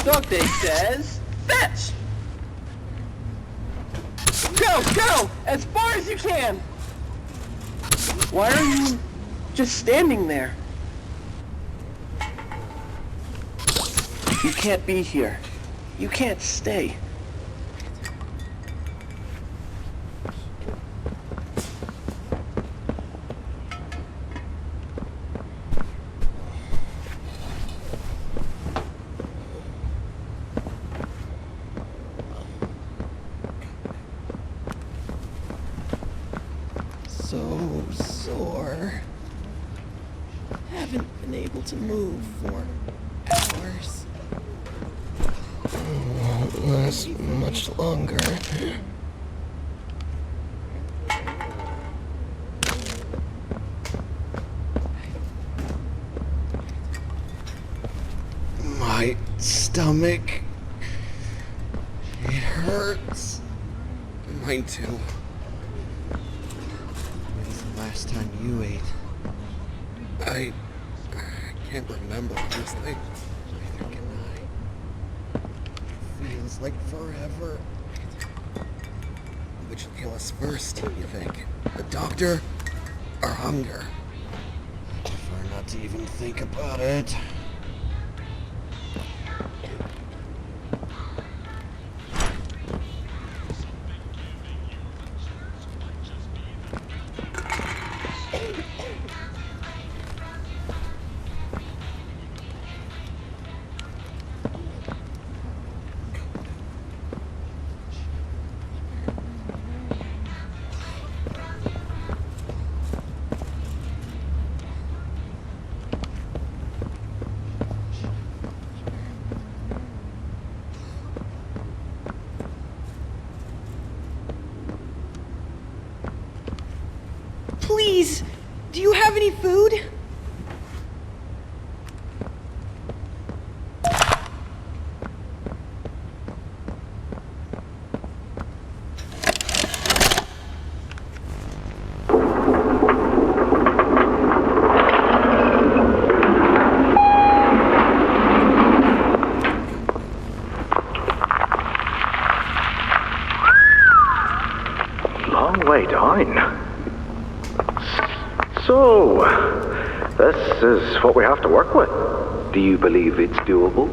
Dante says, fetch! Go, go! As far as you can! Why are you just standing there? You can't be here. You can't stay. So sore. Haven't been able to move for hours. Won't last much longer. My stomach. It hurts. Mine too. When's the last time you ate? I can't remember, honestly. Neither can I. It feels like forever. Which will kill us first, you think? The doctor or hunger? I prefer not to even think about it. Please, do you have any food? Long way down. So, this is what we have to work with. Do you believe it's doable?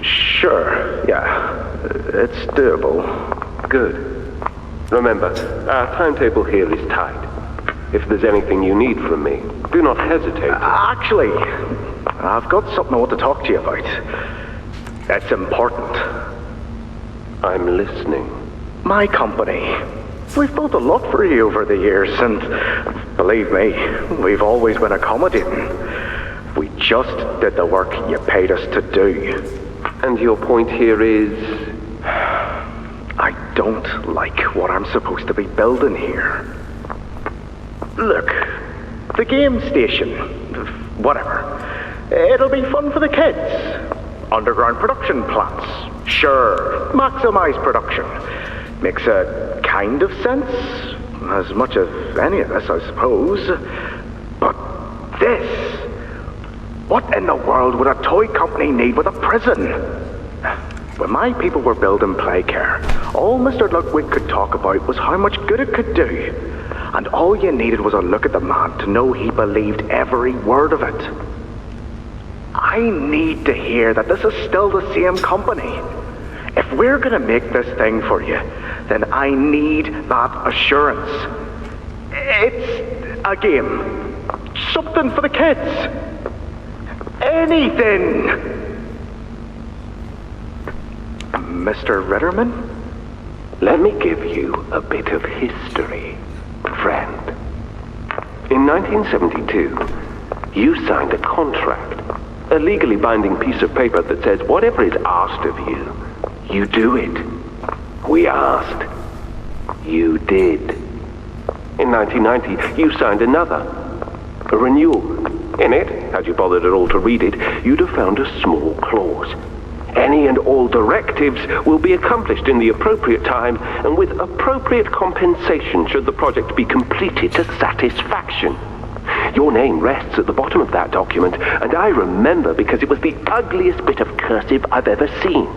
Sure, yeah. It's doable. Good. Remember, our timetable here is tight. If there's anything you need from me, do not hesitate. Actually, I've got something I want to talk to you about. It's important. I'm listening. My company. We've built a lot for you over the years, and believe me, we've always been accommodating. We just did the work you paid us to do. And your point here is? I don't like what I'm supposed to be building here. Look, the game station, whatever. It'll be fun for the kids. Underground production plants. Sure, maximize production. Makes a kind of sense. As much as any of this, I suppose. But this... What in the world would a toy company need with a prison? When my people were building Playcare, all Mr. Ludwig could talk about was how much good it could do. And all you needed was a look at the man to know he believed every word of it. I need to hear that this is still the same company. If we're gonna make this thing for you, then I need that assurance. It's a game. Something for the kids. Anything. Mr. Ritterman? Let me give you a bit of history, friend. In 1972, you signed a contract, a legally binding piece of paper that says whatever is asked of you, you do it. We asked. You did. In 1990, you signed another, a renewal. In it, had you bothered at all to read it, you'd have found a small clause. Any and all directives will be accomplished in the appropriate time and with appropriate compensation should the project be completed to satisfaction. Your name rests at the bottom of that document, and I remember because it was the ugliest bit of cursive I've ever seen.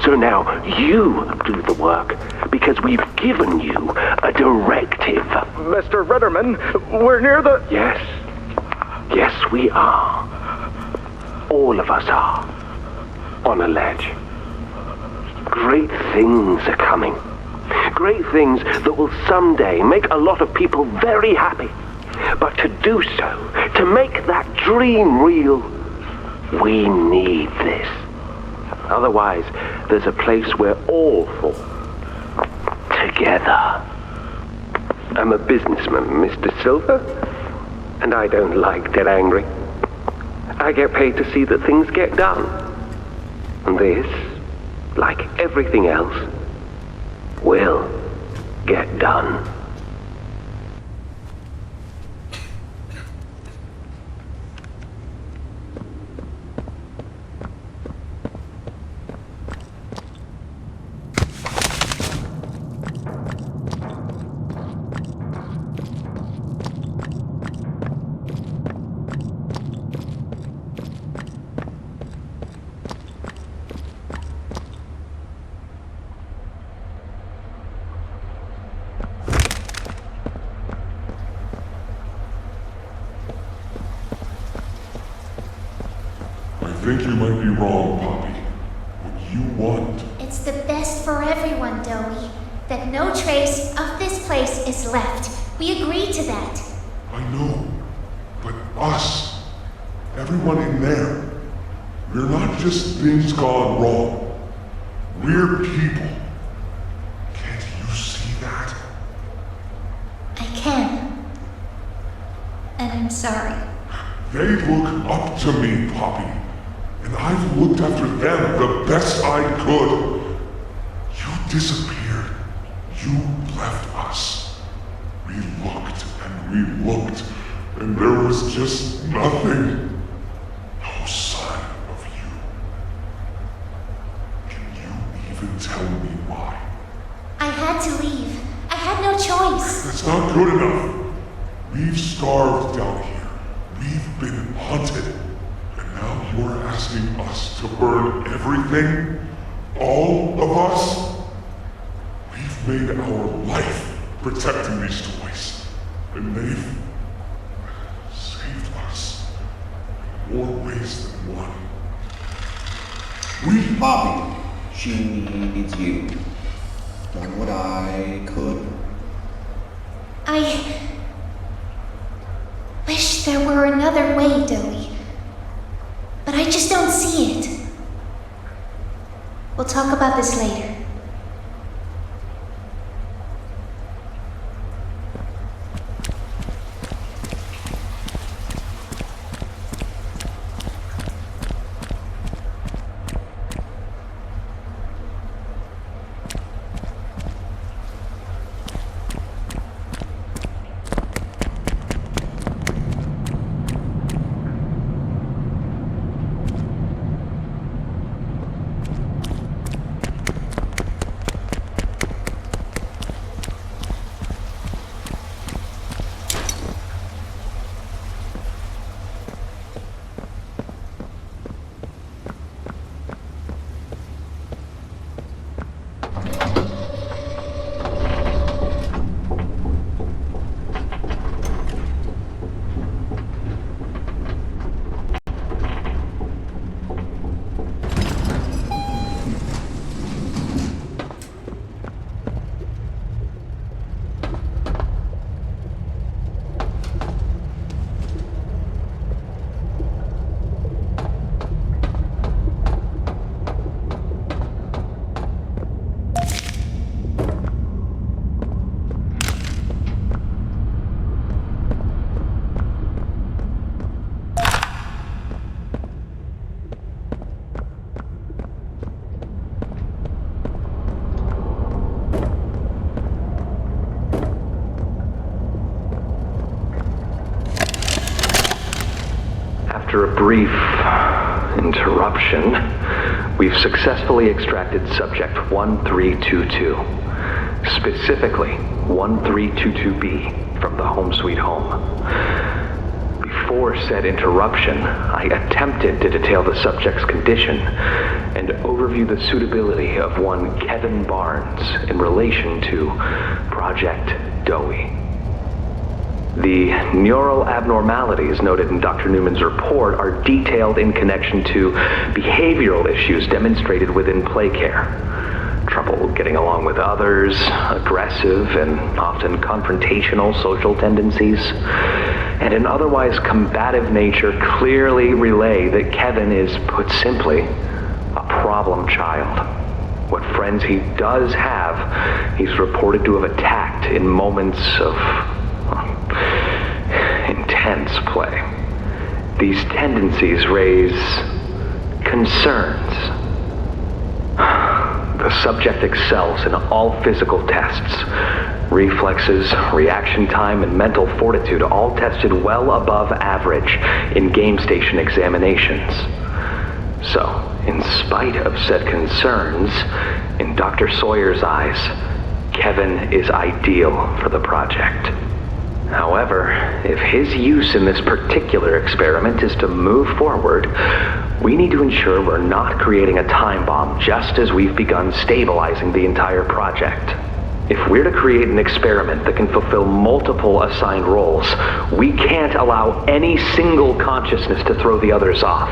So now you do the work, because we've given you a directive. Mr. Ritterman, we're near the... Yes. Yes, we are. All of us are. On a ledge. Great things are coming. Great things that will someday make a lot of people very happy. But to do so, to make that dream real, we need this. Otherwise, there's a place we're all for. Together. I'm a businessman, Mr. Silver, and I don't like get angry. I get paid to see that things get done. And this, like everything else, will get done. think you might be wrong, Poppy. What you want... It's the best for everyone, Dowie. That no trace of this place is left. We agreed to that. I know. But us, everyone in there, we're not just things gone wrong. We're people. Can't you see that? I can. And I'm sorry. They look up to me, Poppy. And I've looked after them the best I could. You disappeared. You left us. We looked and we looked, and there was just nothing. No sign of you. Can you even tell me why? I had to leave. I had no choice. That's not good enough. We've starved down here. We've been hunted. And now you're asking us to burn everything? All of us? We've made our life protecting these toys. And they've saved us in more ways than one. We, Poppy, she needs you. Done what I could. I wish there were another way, Dowie. But I just don't see it. We'll talk about this later. After a brief interruption, we've successfully extracted subject 1322, specifically 1322B, from the Home Sweet Home. Before said interruption, I attempted to detail the subject's condition and overview the suitability of one Kevin Barnes in relation to Project Dowie. The neural abnormalities noted in Dr. Newman's report are detailed in connection to behavioral issues demonstrated within play care. Trouble getting along with others, aggressive and often confrontational social tendencies, and an otherwise combative nature clearly relay that Kevin is, put simply, a problem child. What friends he does have, he's reported to have attacked in moments of intense play. These tendencies raise concerns. The subject excels in all physical tests. Reflexes, reaction time, and mental fortitude all tested well above average in game station examinations. So, in spite of said concerns, in Dr. Sawyer's eyes, Kevin is ideal for the project. However, if his use in this particular experiment is to move forward, we need to ensure we're not creating a time bomb just as we've begun stabilizing the entire project. If we're to create an experiment that can fulfill multiple assigned roles, we can't allow any single consciousness to throw the others off.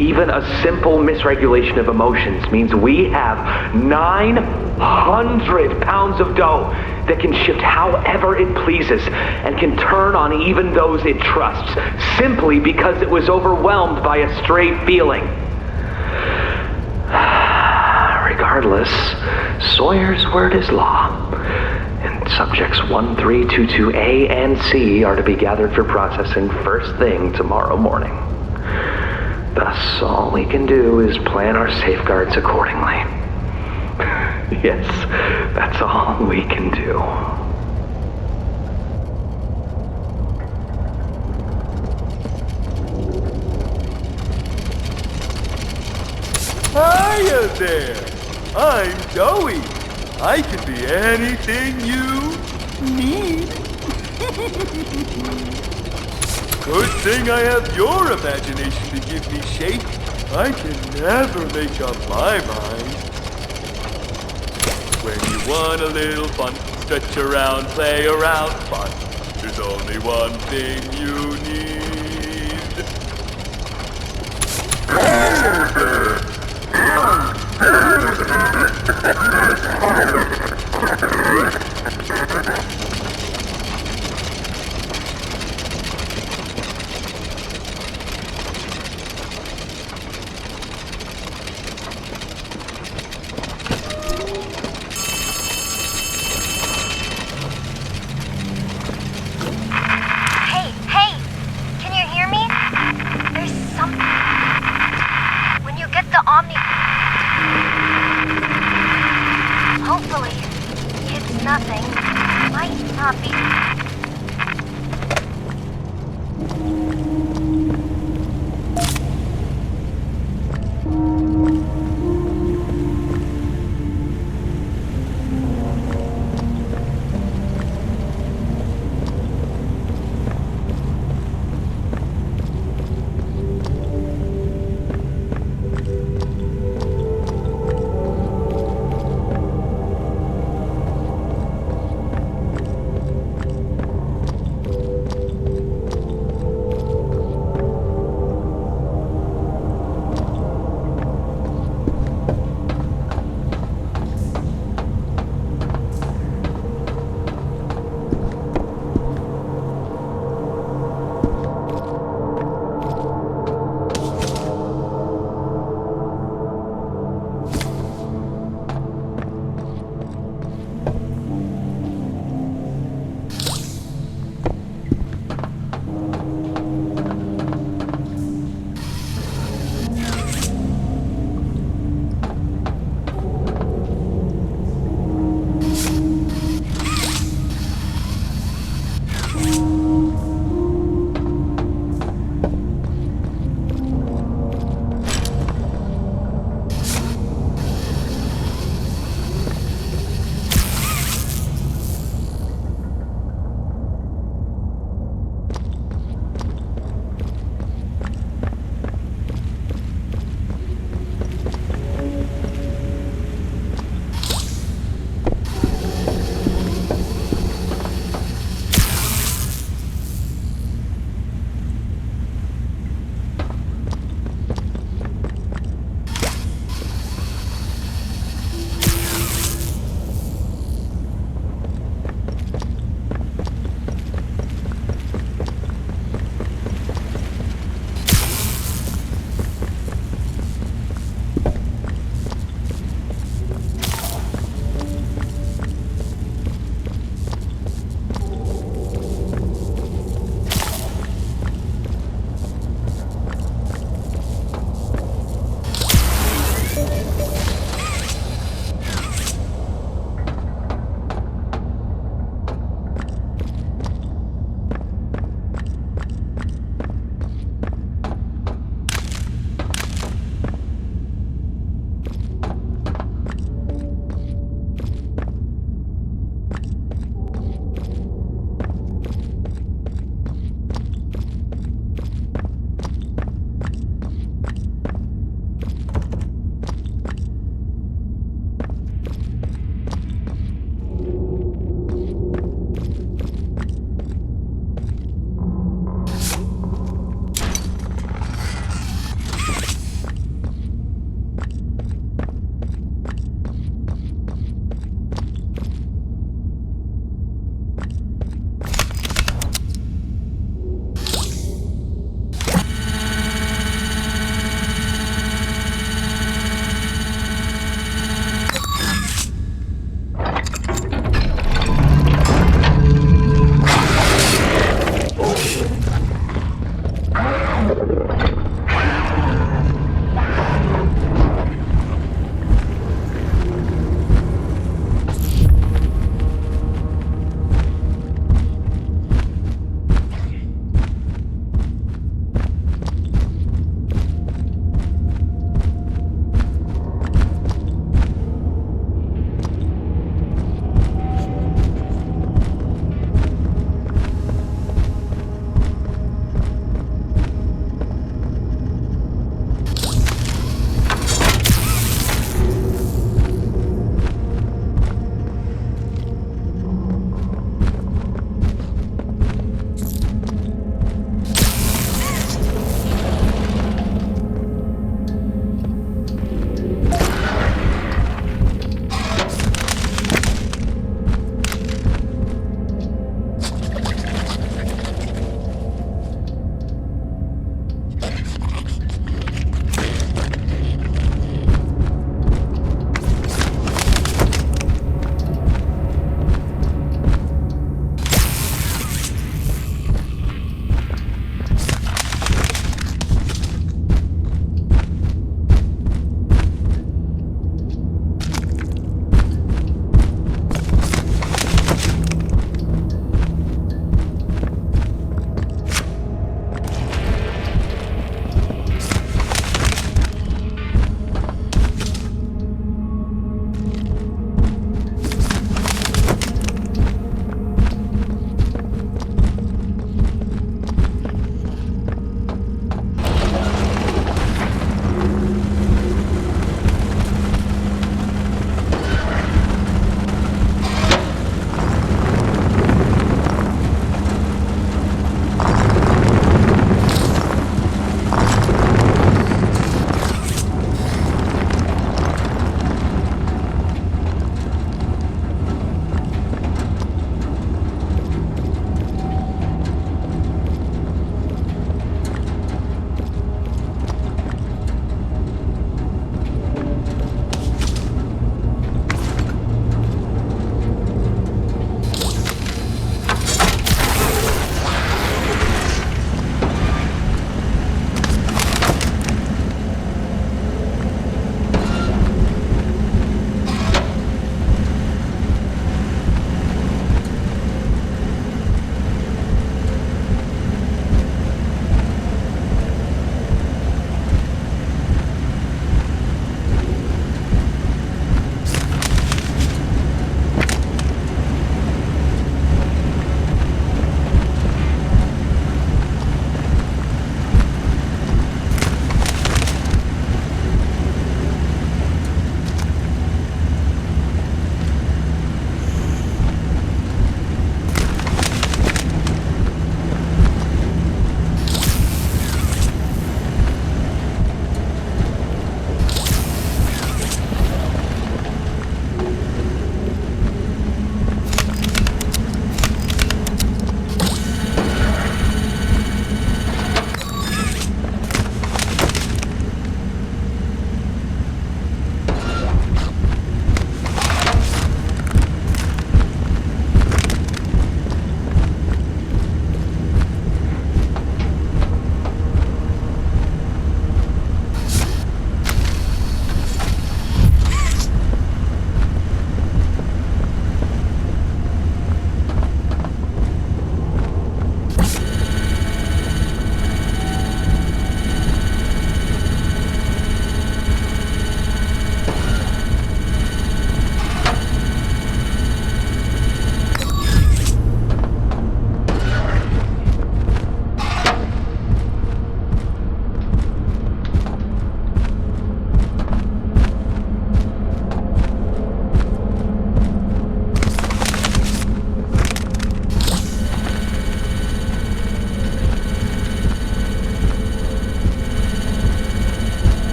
Even a simple misregulation of emotions means we have 900 pounds of dough that can shift however it pleases and can turn on even those it trusts, simply because it was overwhelmed by a stray feeling. Regardless, Sawyer's word is law, and subjects 1322A and C are to be gathered for processing first thing tomorrow morning. Thus, all we can do is plan our safeguards accordingly. Yes, that's all we can do. Hiya there! I'm Joey. I can be anything you need. Good thing I have your imagination to give me shape. I can never make up my mind. When you want a little fun, stretch around, play around, fun. There's only one thing you need. Hey, can you hear me? There's something. When you get the Omni... Hopefully, it's nothing. Might not be...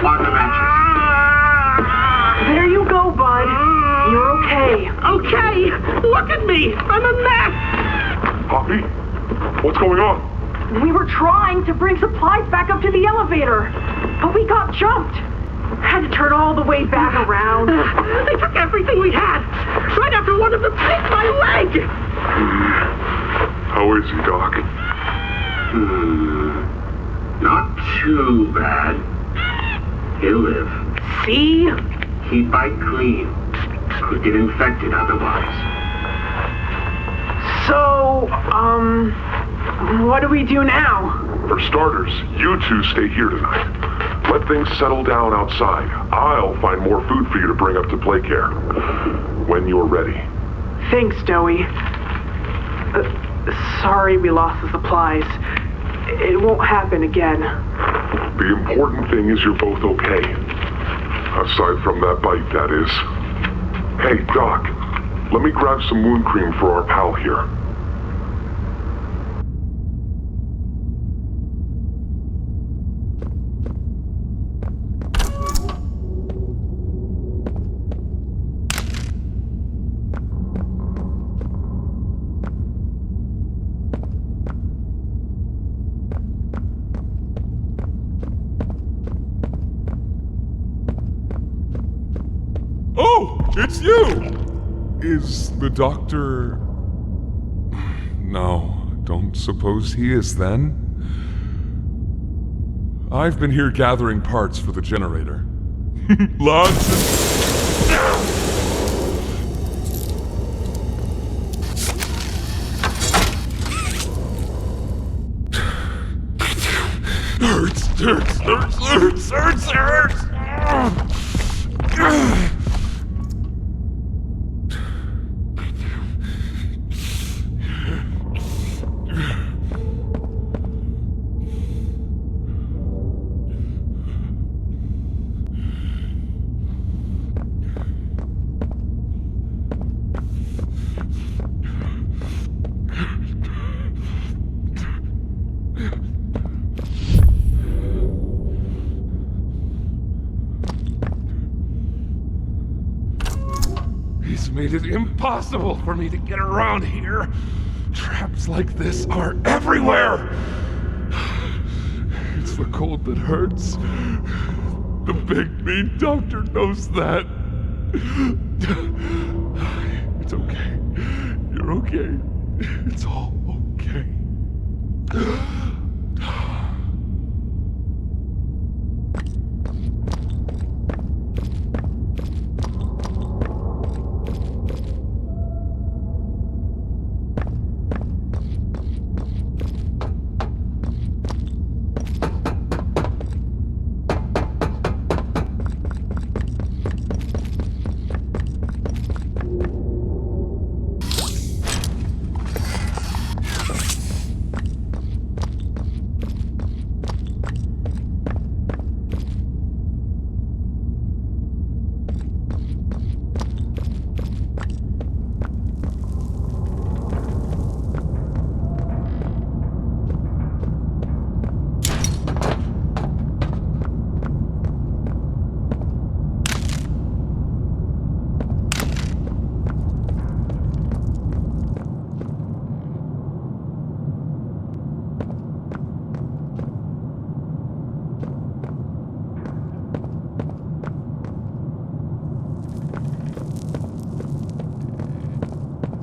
On the benches. There you go, bud. You're okay. Okay! Look at me! I'm a mess! Poppy? What's going on? We were trying to bring supplies back up to the elevator, but we got jumped. Had to turn all the way back around. They took everything we had! Right after one of them bit my leg! How is he, Doc? Not too bad. He'll live. See? He'd bite clean. Could get infected otherwise. So, what do we do now? For starters, you two stay here tonight. Let things settle down outside. I'll find more food for you to bring up to play care. When you're ready. Thanks, Joey. Sorry we lost the supplies. It won't happen again. The important thing is you're both okay. Aside from that bite, that is. Hey, Doc, let me grab some wound cream for our pal here. Oh, it's you! Is the doctor... No, don't suppose he is then. I've been here gathering parts for the generator. Lots hurts. He's made it impossible for me to get around here. Traps like this are everywhere. It's the cold that hurts. The big mean doctor knows that. It's okay. You're okay. It's all okay.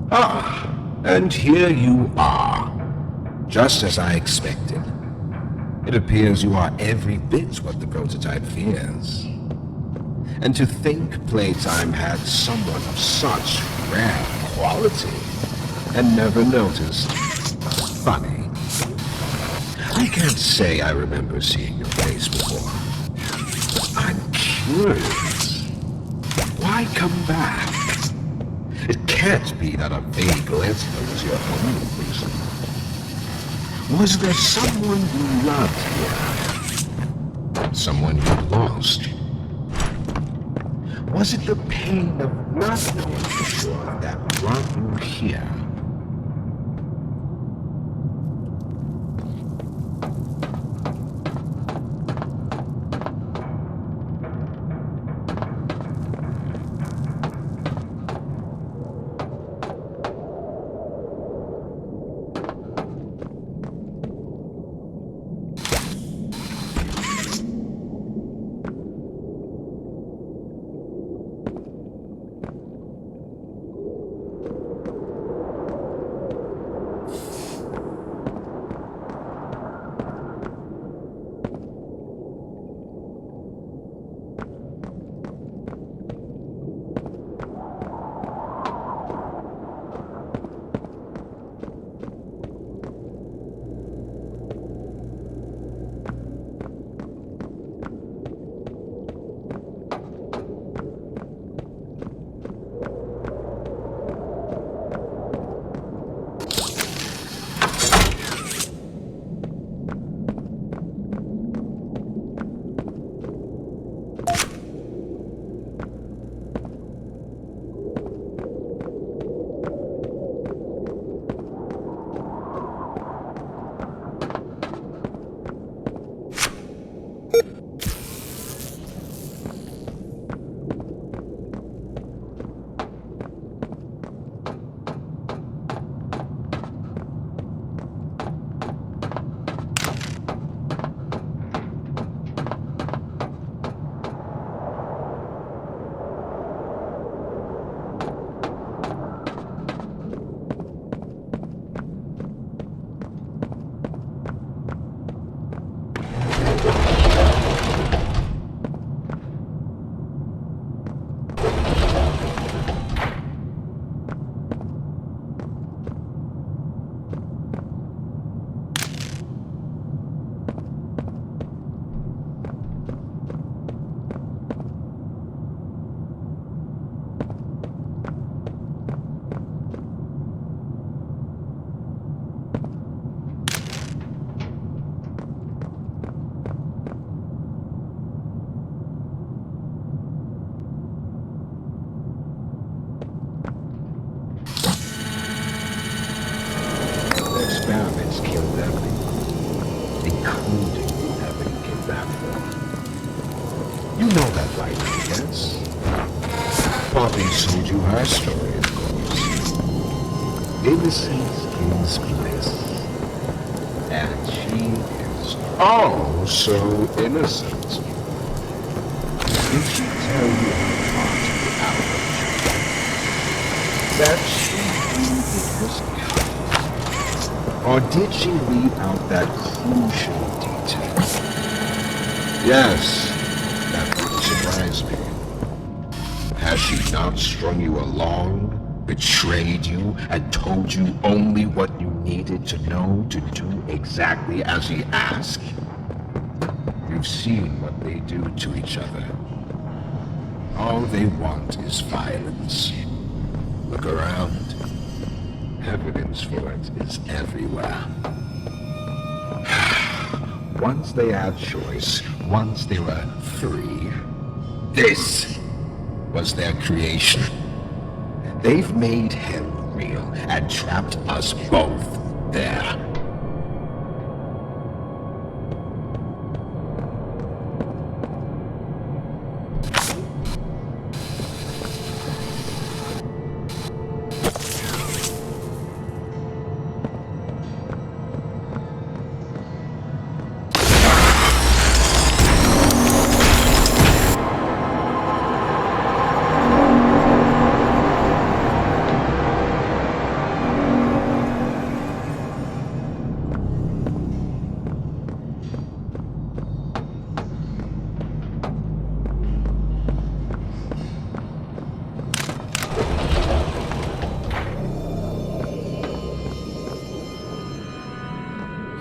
Ah, and here you are, just as I expected. It appears you are every bit what the prototype fears. And to think Playtime had someone of such rare quality and never noticed. Funny. I can't say I remember seeing your face before. I'm curious. Why come back? It can't be that a vague listener was your only reason. Was there someone you loved here? Someone you lost? Was it the pain of not knowing for sure that brought you here? Experiments killed everyone, including whoever you came back for. You know that, right, I guess? Poppy told you her story, of course. Innocence is bliss. And she is oh so innocent. Did she tell you her part of the outrage? That she knew it was coming? Or did she leave out that crucial detail? Yes, that wouldn't surprise me. Has she not strung you along, betrayed you, and told you only what you needed to know to do exactly as he asked? You've seen what they do to each other. All they want is violence. Look around. Evidence for it is everywhere. Once they had choice, once they were free, this was their creation. They've made hell real and trapped us both there.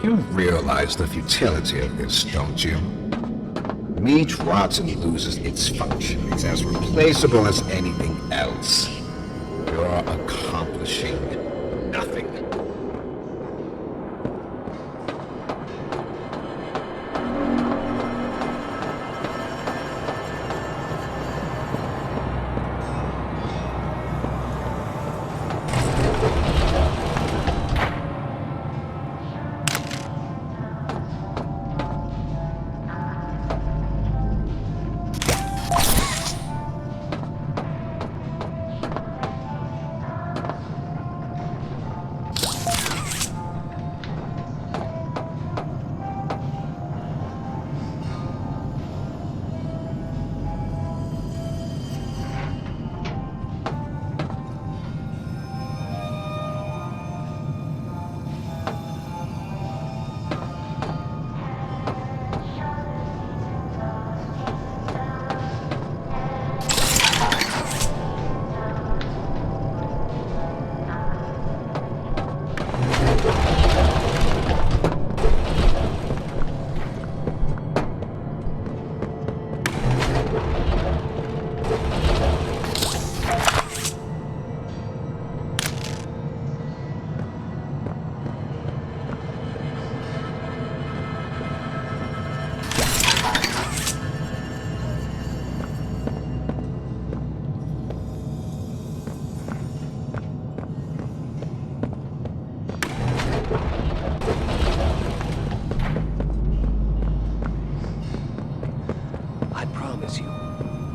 You realize the futility of this, don't you? Meat rots and loses its function. It's as replaceable as anything else. You're accomplishing nothing.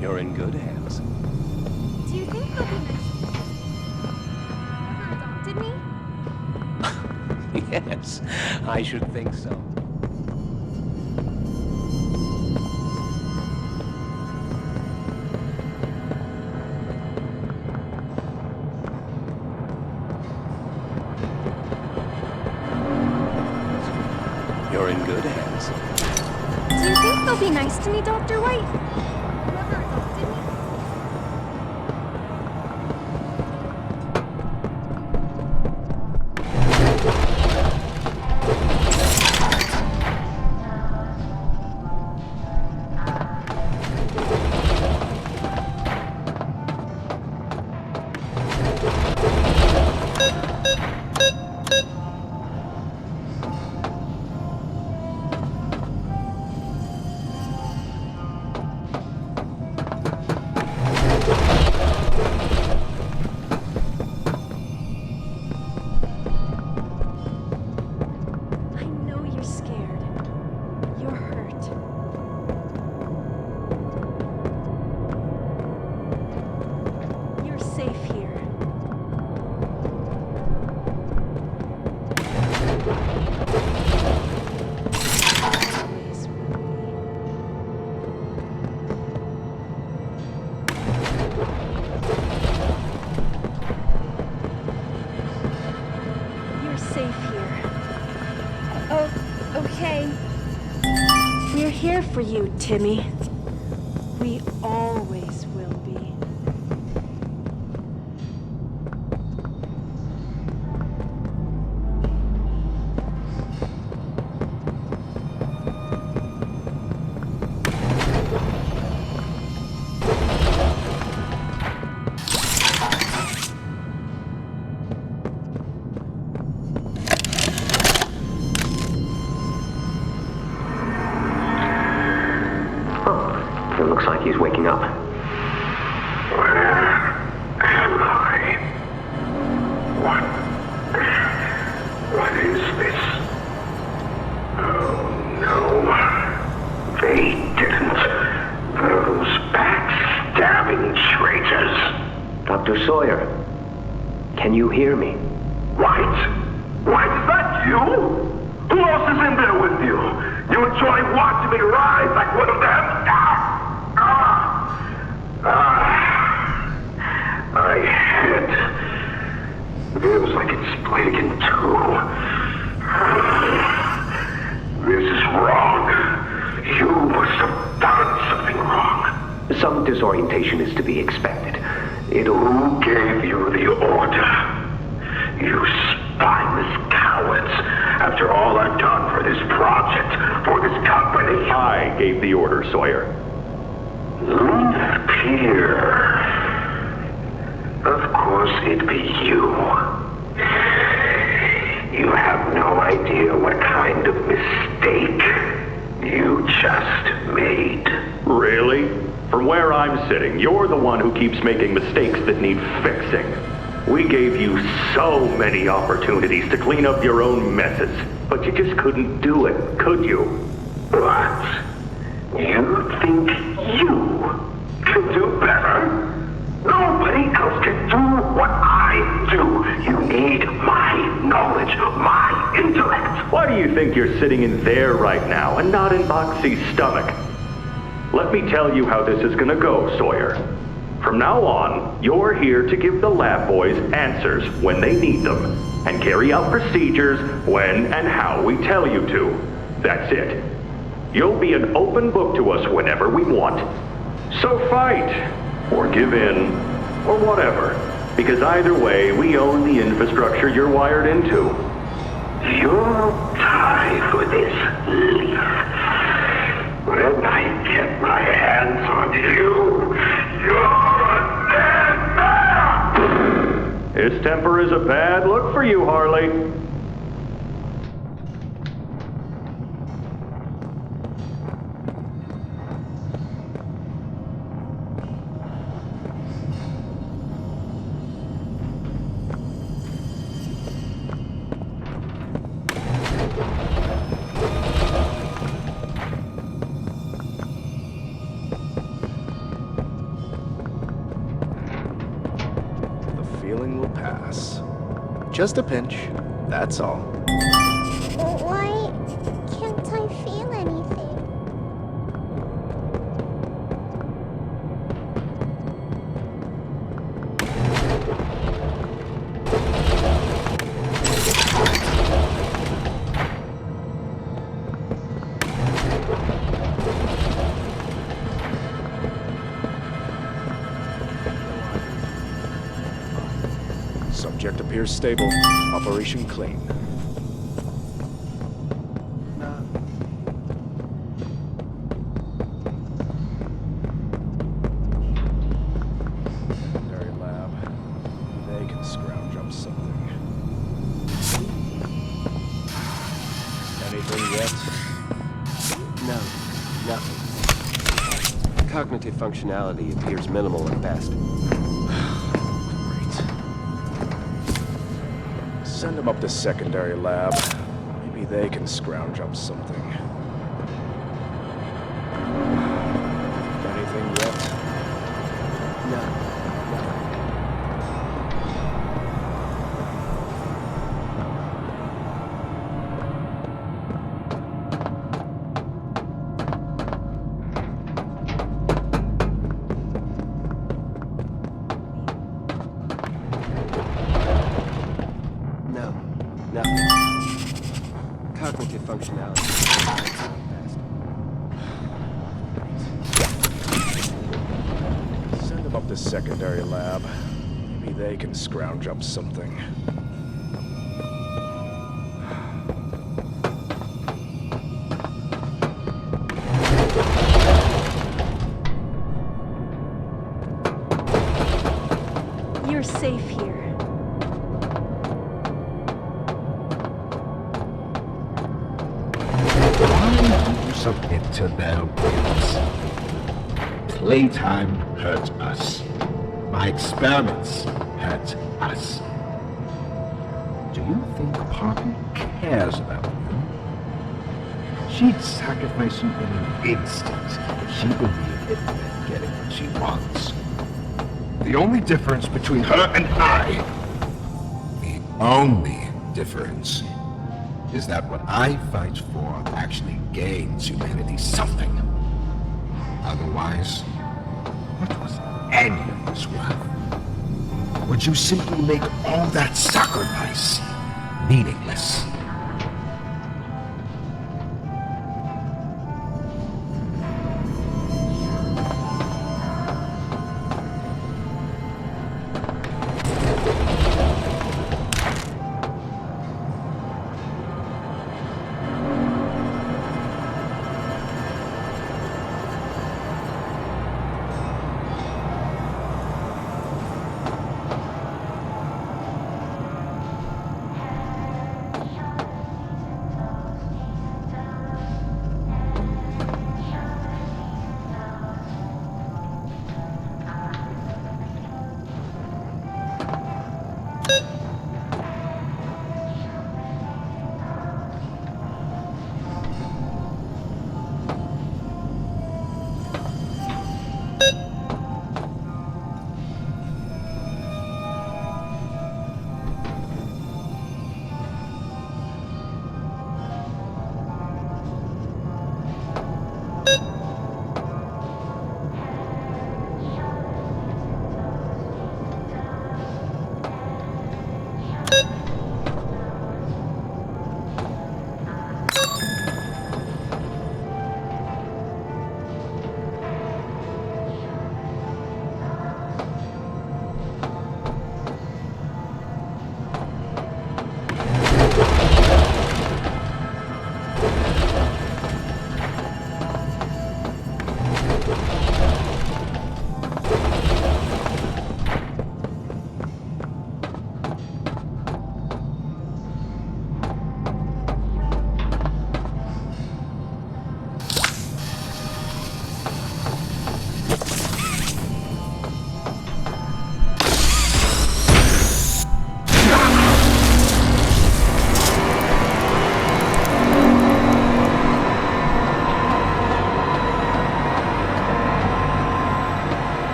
You're in good hands. Do you think they'll be nice? Whoever adopted me? Yes, I should think so. You're in good hands. Do you think they'll be nice to me, Dr. White? Whoever adopted me? I know you're scared. You're hurt. You're safe here. Always will be. You're safe here. Oh, okay. We're here for you, Timmy. We always will be. It looks like he's waking up. Where am I? What is this? Oh no. They didn't. Those backstabbing traitors. Dr. Sawyer, can you hear me? White? White, is that you? Who else is in there with you? You enjoy watching me rise like one of them? My head feels like it's split in two. This is wrong. You must have done something wrong. Some disorientation is to be expected. Who gave you the order? You spineless cowards. After all I've done for this project, for this company. I gave the order, Sawyer. Pierre. Of course it'd be you. You have no idea what kind of mistake you just made. Really? From where I'm sitting, you're the one who keeps making mistakes that need fixing. We gave you so many opportunities to clean up your own messes, but you just couldn't do it, could you? What? You think you can do better? Nobody else can do what I do. You need my knowledge, my intellect. Why do you think you're sitting in there right now and not in Boxy's stomach? Let me tell you how this is gonna go, Sawyer. From now on, you're here to give the lab boys answers when they need them, and carry out procedures when and how we tell you to. That's it. You'll be an open book to us whenever we want. So fight, or give in, or whatever, because either way, we own the infrastructure you're wired into. You'll die for this, Leaf. When I get my hands on you, you're a dead man! His temper is a bad look for you, Harley. feeling will pass. Just a pinch, that's all. Why can't I feel anything? Subject appears stable. Operation clean. Secondary lab. They can scrounge up something. Anything yet? No, nothing. Cognitive functionality appears minimal at best. Send them up to secondary lab. Maybe they can scrounge up something. Anything yet? No. Cognitive functionality. Send them up to secondary lab. Maybe they can scrounge up something. You're safe here. Submit to their wills. Playtime hurt us. My experiments hurt us. Do you think Poppy cares about you? She'd sacrifice you in an instant if she believed it meant getting what she wants. The only difference between her and I, the only difference, is that what I fight for actually gains humanity something. Otherwise, what was any of this worth? Would you simply make all that sacrifice meaningless?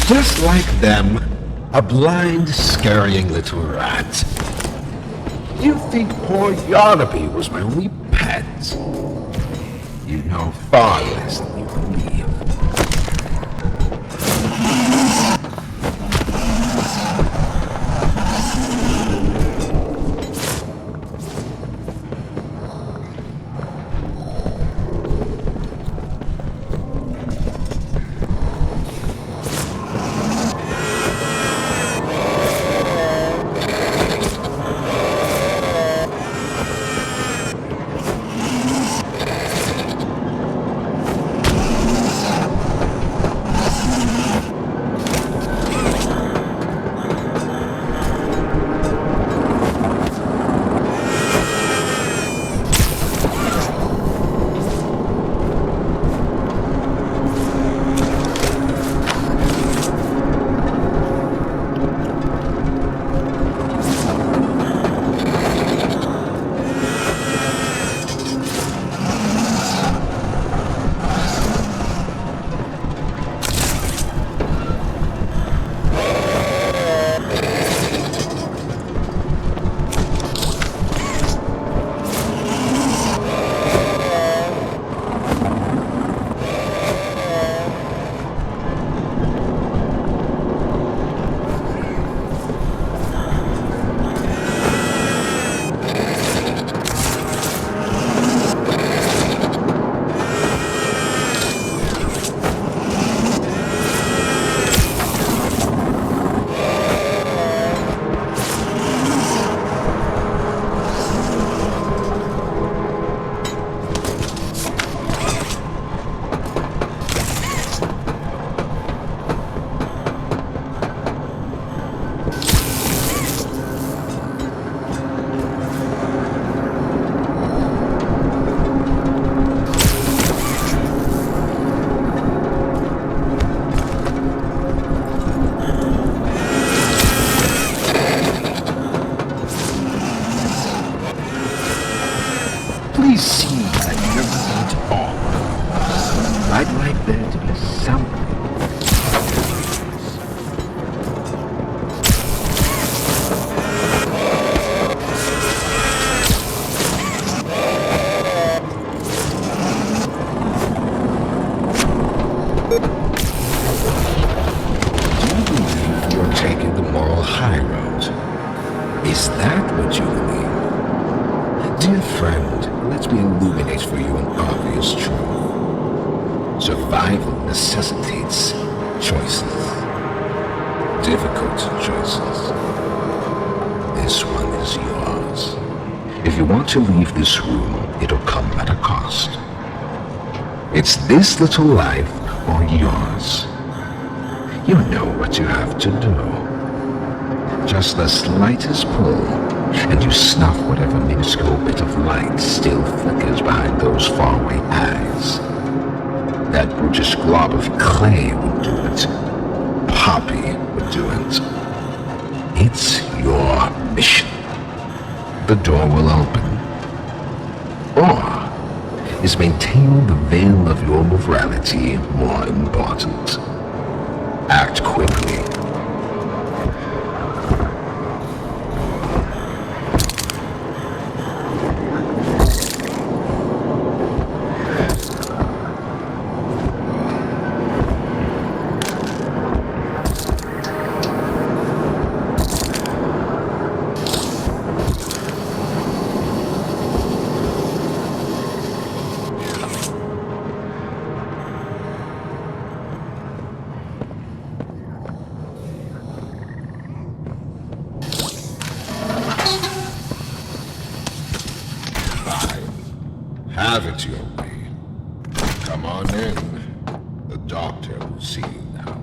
Just like them, a blind, scurrying little rat. You think poor Yarnaby was my only pet? You know far less than you believe. Please see that you're not all. I'd like there to be something. Do you believe you're taking the moral high road? Is that what you believe? Dear friend, let me illuminate for you an obvious truth. Survival necessitates choices. Difficult choices. This one is yours. If you want to leave this room, it'll come at a cost. It's this little life or yours. You know what you have to do. Just the slightest pull, and you snuff whatever minuscule bit of light still flickers behind those faraway eyes. That brutish glob of clay would do it. Poppy would do it. It's your mission. The door will open. Or is maintaining the veil of your morality more important? Act quickly. Have it your way. Come on in. The doctor will see you now.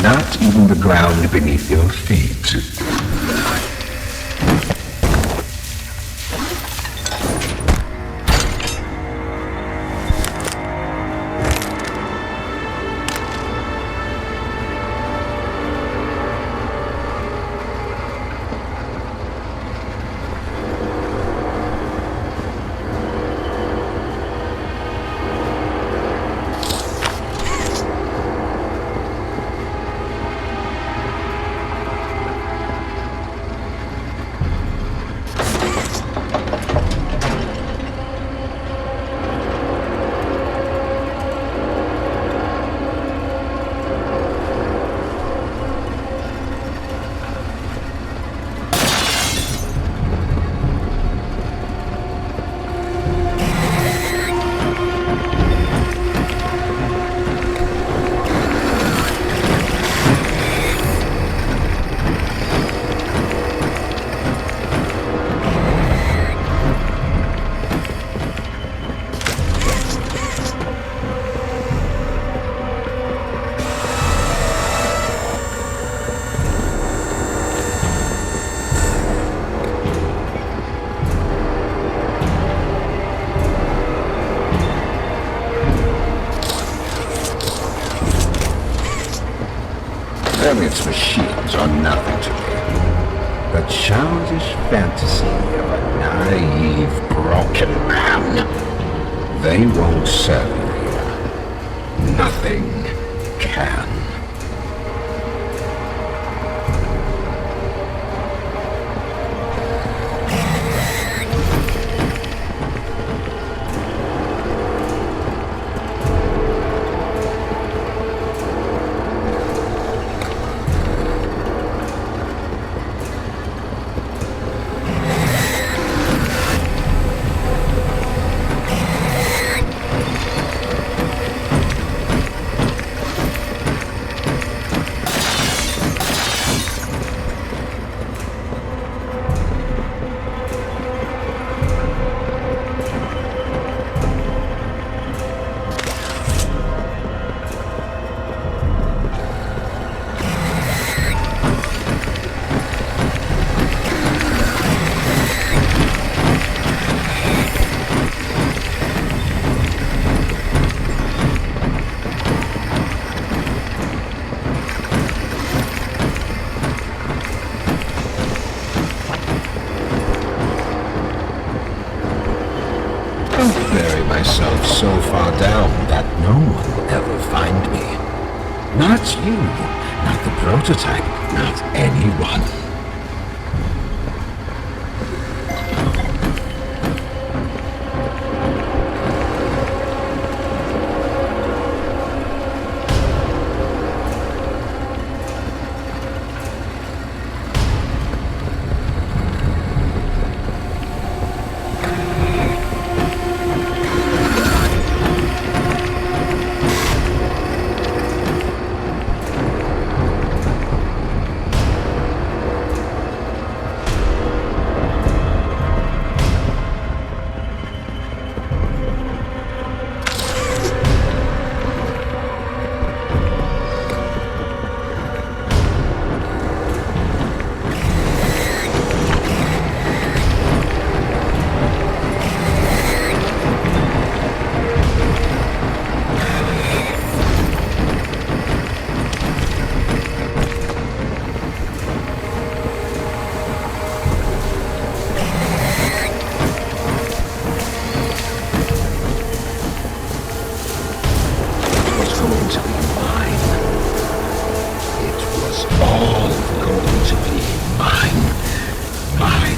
Not even the ground beneath your feet. Its machines are nothing to me. The childish fantasy of a naive, broken man. They won't serve you here. Nothing can. so far down that no one will ever find me. Not you, not the prototype, not anyone.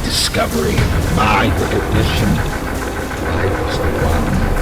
Discovery, my recognition. I was the one.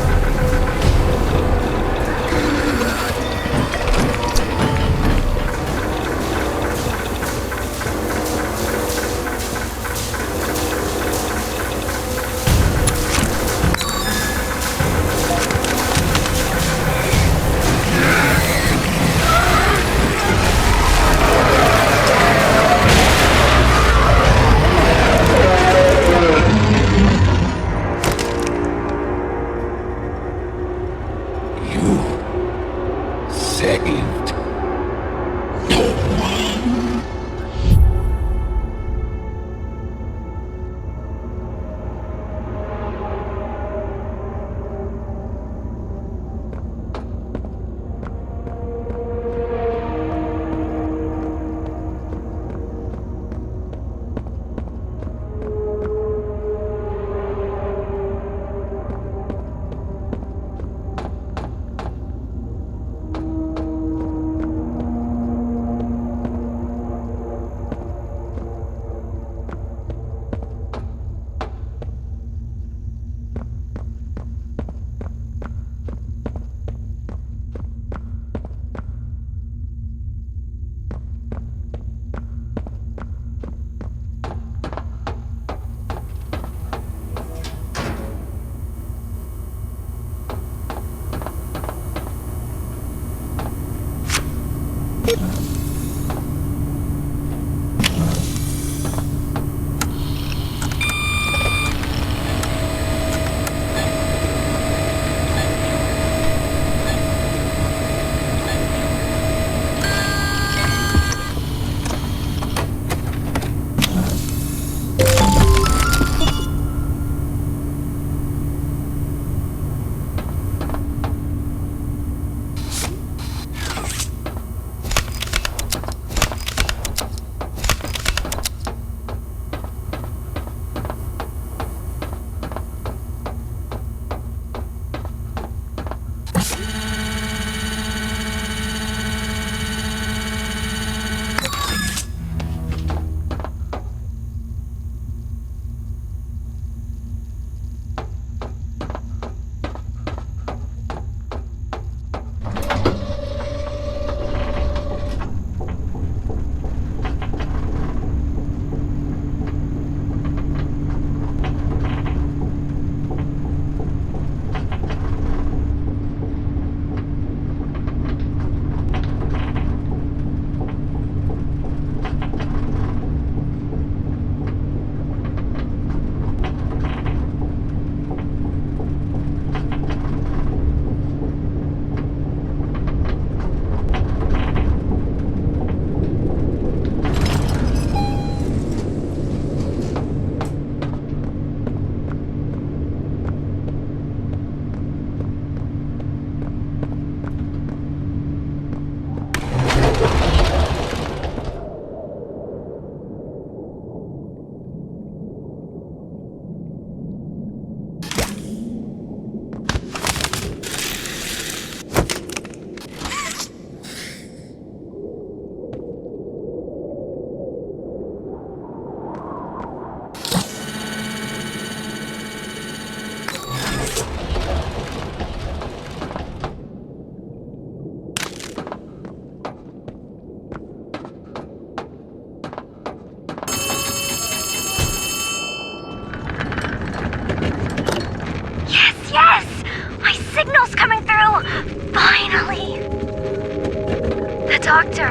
doctor.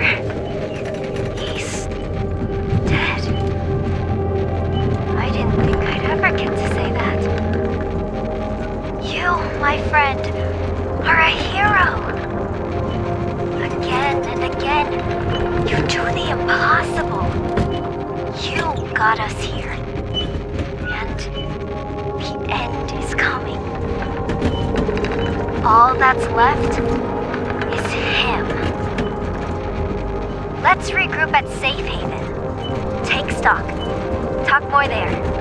He's dead. I didn't think I'd ever get to say that. You, my friend, are a hero. Again and again, you do the impossible. You got us here. And the end is coming. All that's left is him. Let's regroup at Safe Haven. Take stock. Talk more there.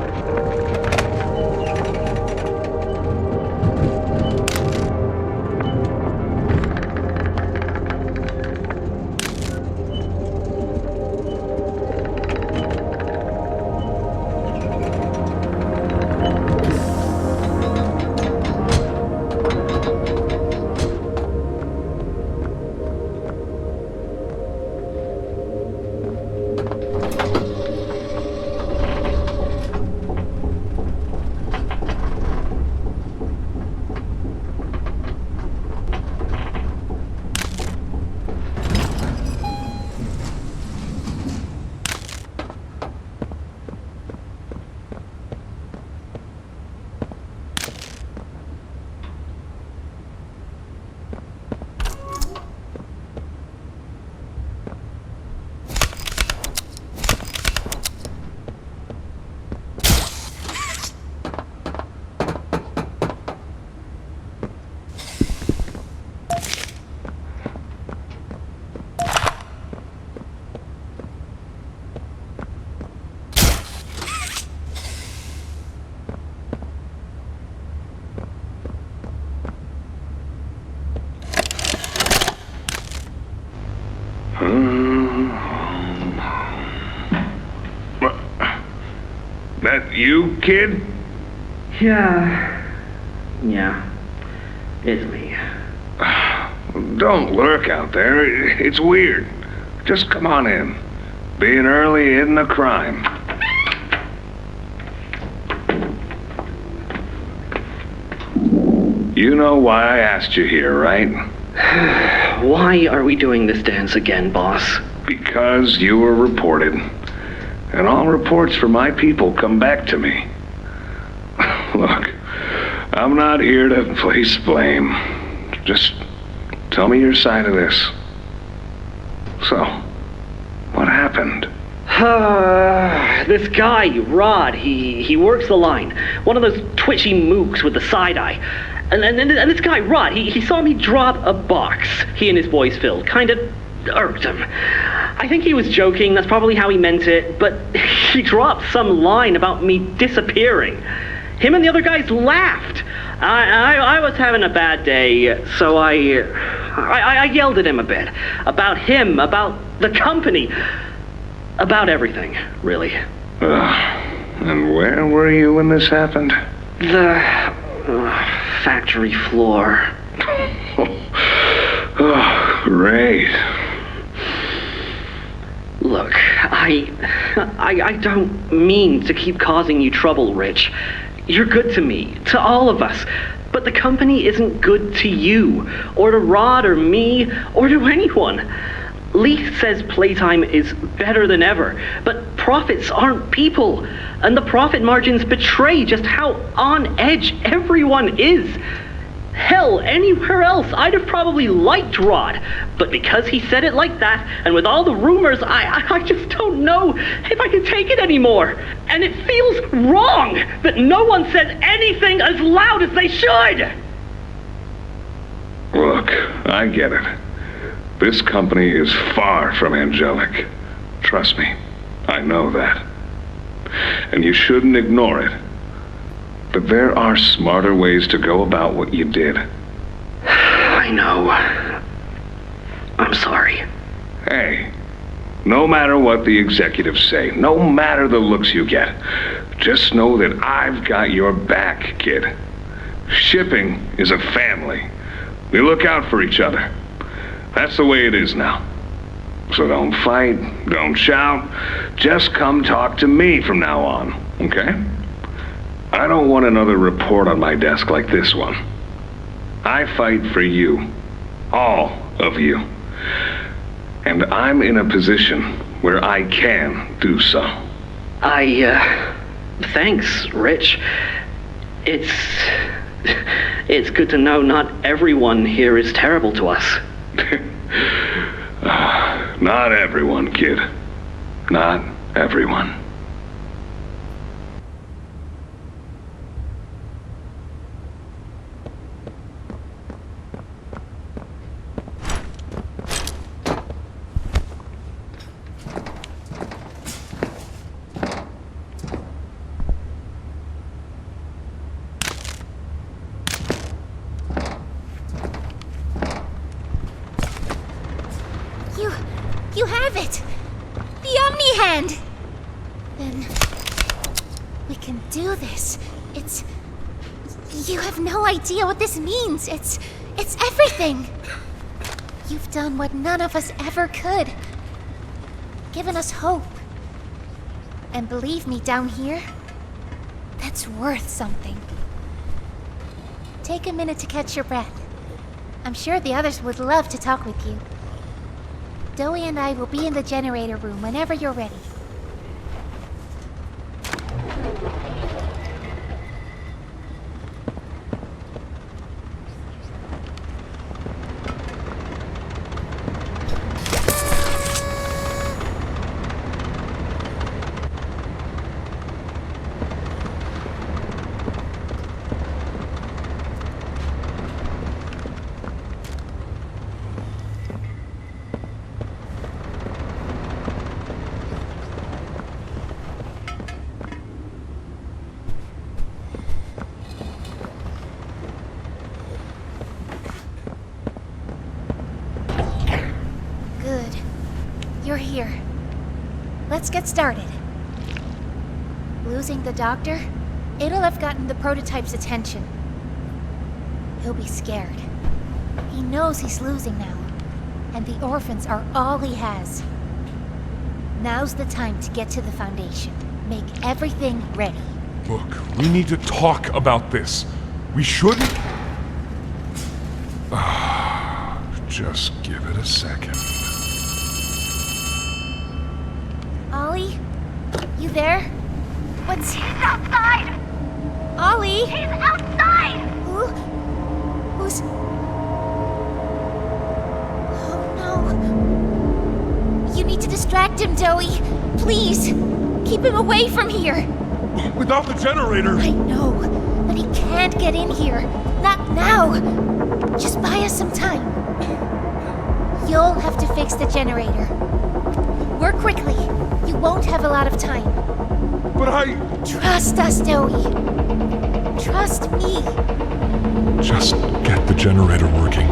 That you, kid? Yeah, it's me. Don't lurk out there. It's weird. Just come on in. Being early isn't a crime. You know why I asked you here, right? Why are we doing this dance again, boss? Because you were reported. And all reports from my people come back to me. Look, I'm not here to place blame. Just tell me your side of this. So, what happened? This guy, Rod, he works the line. One of those twitchy mooks with the side eye. And this guy, Rod, he saw me drop a box he and his boys filled. Kinda irked him. I think he was joking, that's probably how he meant it, but he dropped some line about me disappearing. Him and the other guys laughed. I was having a bad day, so I yelled at him a bit. About him, about the company, about everything, really. And where were you when this happened? The factory floor. Oh, great. Look, I don't mean to keep causing you trouble, Rich. You're good to me, to all of us. But the company isn't good to you, or to Rod, or me, or to anyone. Lee says Playtime is better than ever, but profits aren't people. And the profit margins betray just how on edge everyone is. Hell, anywhere else, I'd have probably liked Rod. But because he said it like that, and with all the rumors, I just don't know if I can take it anymore. And it feels wrong that no one says anything as loud as they should. Look, I get it. This company is far from angelic. Trust me, I know that. And you shouldn't ignore it. But there are smarter ways to go about what you did. I know. I'm sorry. Hey, no matter what the executives say, no matter the looks you get, just know that I've got your back, kid. Shipping is a family. We look out for each other. That's the way it is now. So don't fight, don't shout. Just come talk to me from now on, okay? I don't want another report on my desk like this one. I fight for you. All of you. And I'm in a position where I can do so. Thanks, Rich. It's good to know not everyone here is terrible to us. Not everyone, kid. Not everyone. You have it! The Omni-Hand! Then we can do this. You have no idea what this means. It's everything. You've done what none of us ever could. Given us hope. And believe me, down here, that's worth something. Take a minute to catch your breath. I'm sure the others would love to talk with you. Dowie and I will be in the generator room whenever you're ready. You're here. Let's get started. Losing the doctor? It'll have gotten the prototype's attention. He'll be scared. He knows he's losing now, and the orphans are all he has. Now's the time to get to the Foundation. Make everything ready. Look, we need to talk about this. We shouldn't... Just give it a second. Ollie? You there? He's outside! Ollie? He's outside! Who's... Oh no. You need to distract him, Dowie. Please. Keep him away from here. Without the generator... I know, but he can't get in here. Not now. Just buy us some time. You'll have to fix the generator. Work quickly. You won't have a lot of time. But I... Trust us, Dowie. Trust me. Just get the generator working.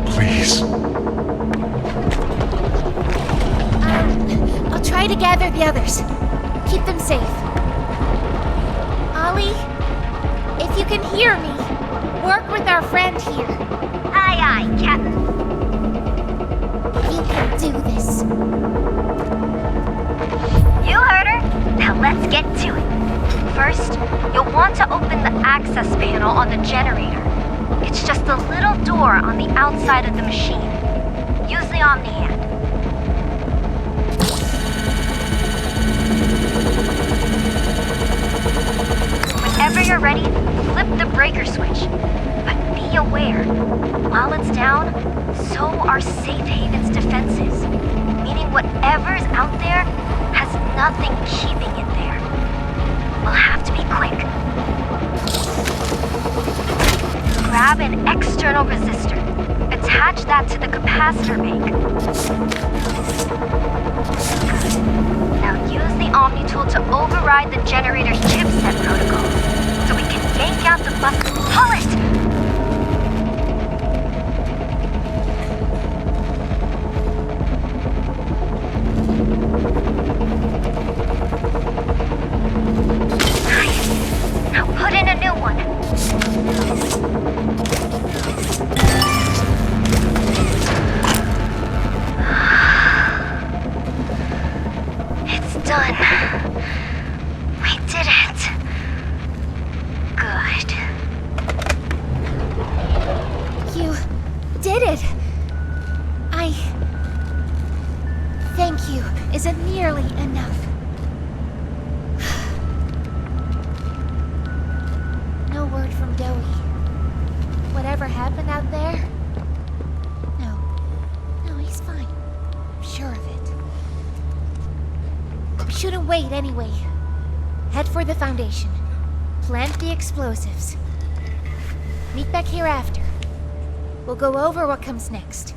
Please. I'll try to gather the others. Keep them safe. Ollie, if you can hear me, work with our friend here. Aye, aye, Captain. You can do this. You heard her. Now let's get to it. First, you'll want to open the access panel on the generator. It's just a little door on the outside of the machine. Use the Omni-Hand. Whenever you're ready, flip the breaker switch. But be aware, while it's down, so are Safe Haven's defenses. Meaning whatever's out there has nothing keeping it there. We'll have to be quick. Grab an external resistor. Attach that to the capacitor bank. Now use the Omni tool to override the generator's chipset protocol, so we can yank out the bus. Pull it! Put in a new one. It's done. We did it. Good. You did it. wasn't nearly enough. No word from Dowie. Whatever happened out there? No, he's fine. I'm sure of it. We shouldn't wait anyway. Head for the Foundation. Plant the explosives. Meet back here after. We'll go over what comes next.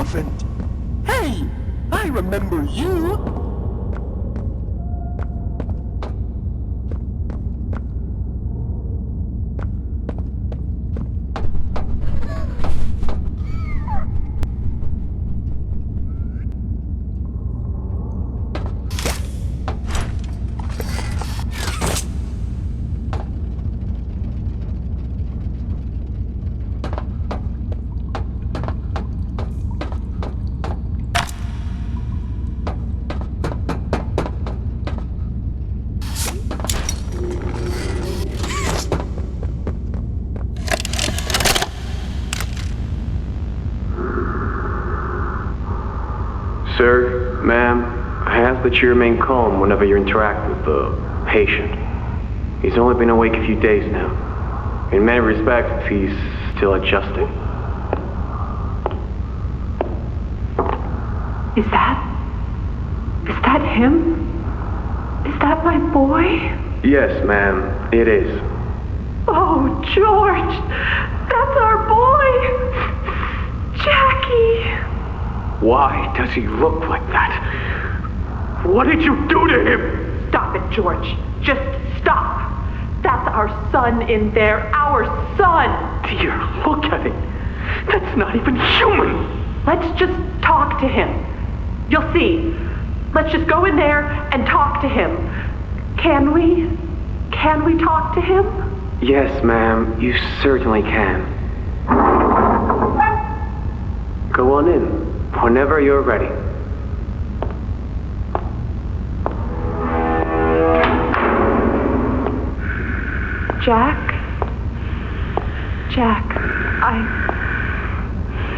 happened? Hey, I remember you. Sir, ma'am, I ask that you remain calm whenever you interact with the patient. He's only been awake a few days now. In many respects, he's still adjusting. Is that him? Is that my boy? Yes, ma'am, it is. Oh, George! That's our boy! Jackie! Why does he look like that? What did you do to him? Stop it, George. Just stop. That's our son in there. Our son! Dear, look at him. That's not even human. Let's just talk to him. You'll see. Let's just go in there and talk to him. Can we? Can we talk to him? Yes, ma'am, you certainly can. Go on in, whenever you're ready. Jack,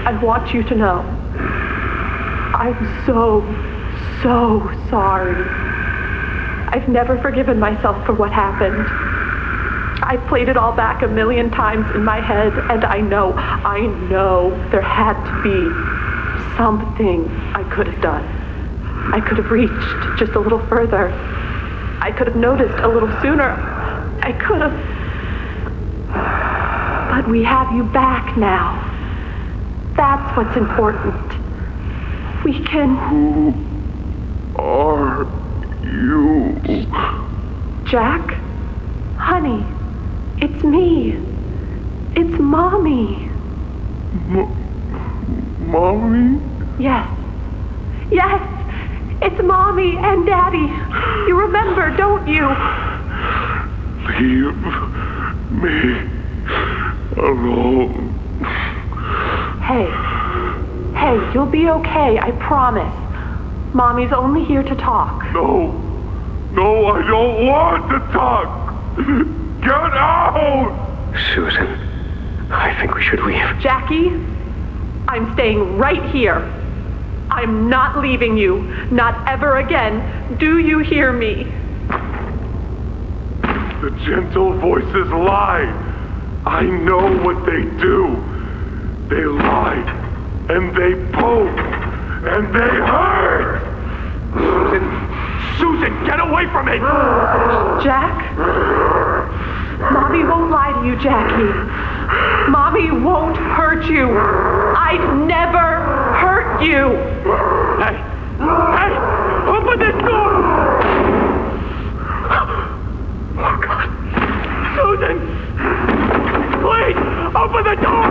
I want you to know, I'm so sorry. I've never forgiven myself for what happened. I played it all back a million times in my head, and I know there had to be something I could have done. I could have reached just a little further. I could have noticed a little sooner. I could have... But we have you back now. That's what's important. We can... Who are you? Jack? Honey, it's me. It's Mommy. Mommy? Yes. Yes! It's Mommy and Daddy. You remember, don't you? Leave me alone. Hey, you'll be okay, I promise. Mommy's only here to talk. No, I don't want to talk. Get out! Susan, I think we should leave. Jackie, I'm staying right here. I'm not leaving you. Not ever again. Do you hear me? The gentle voices lie. I know what they do. They lie, and they poke, and they hurt. Susan, get away from me! Jack? Mommy won't lie to you, Jackie. Mommy won't hurt you. I'd never hurt you. Hey, open this door! Oh, God. Susan! Please, open the door!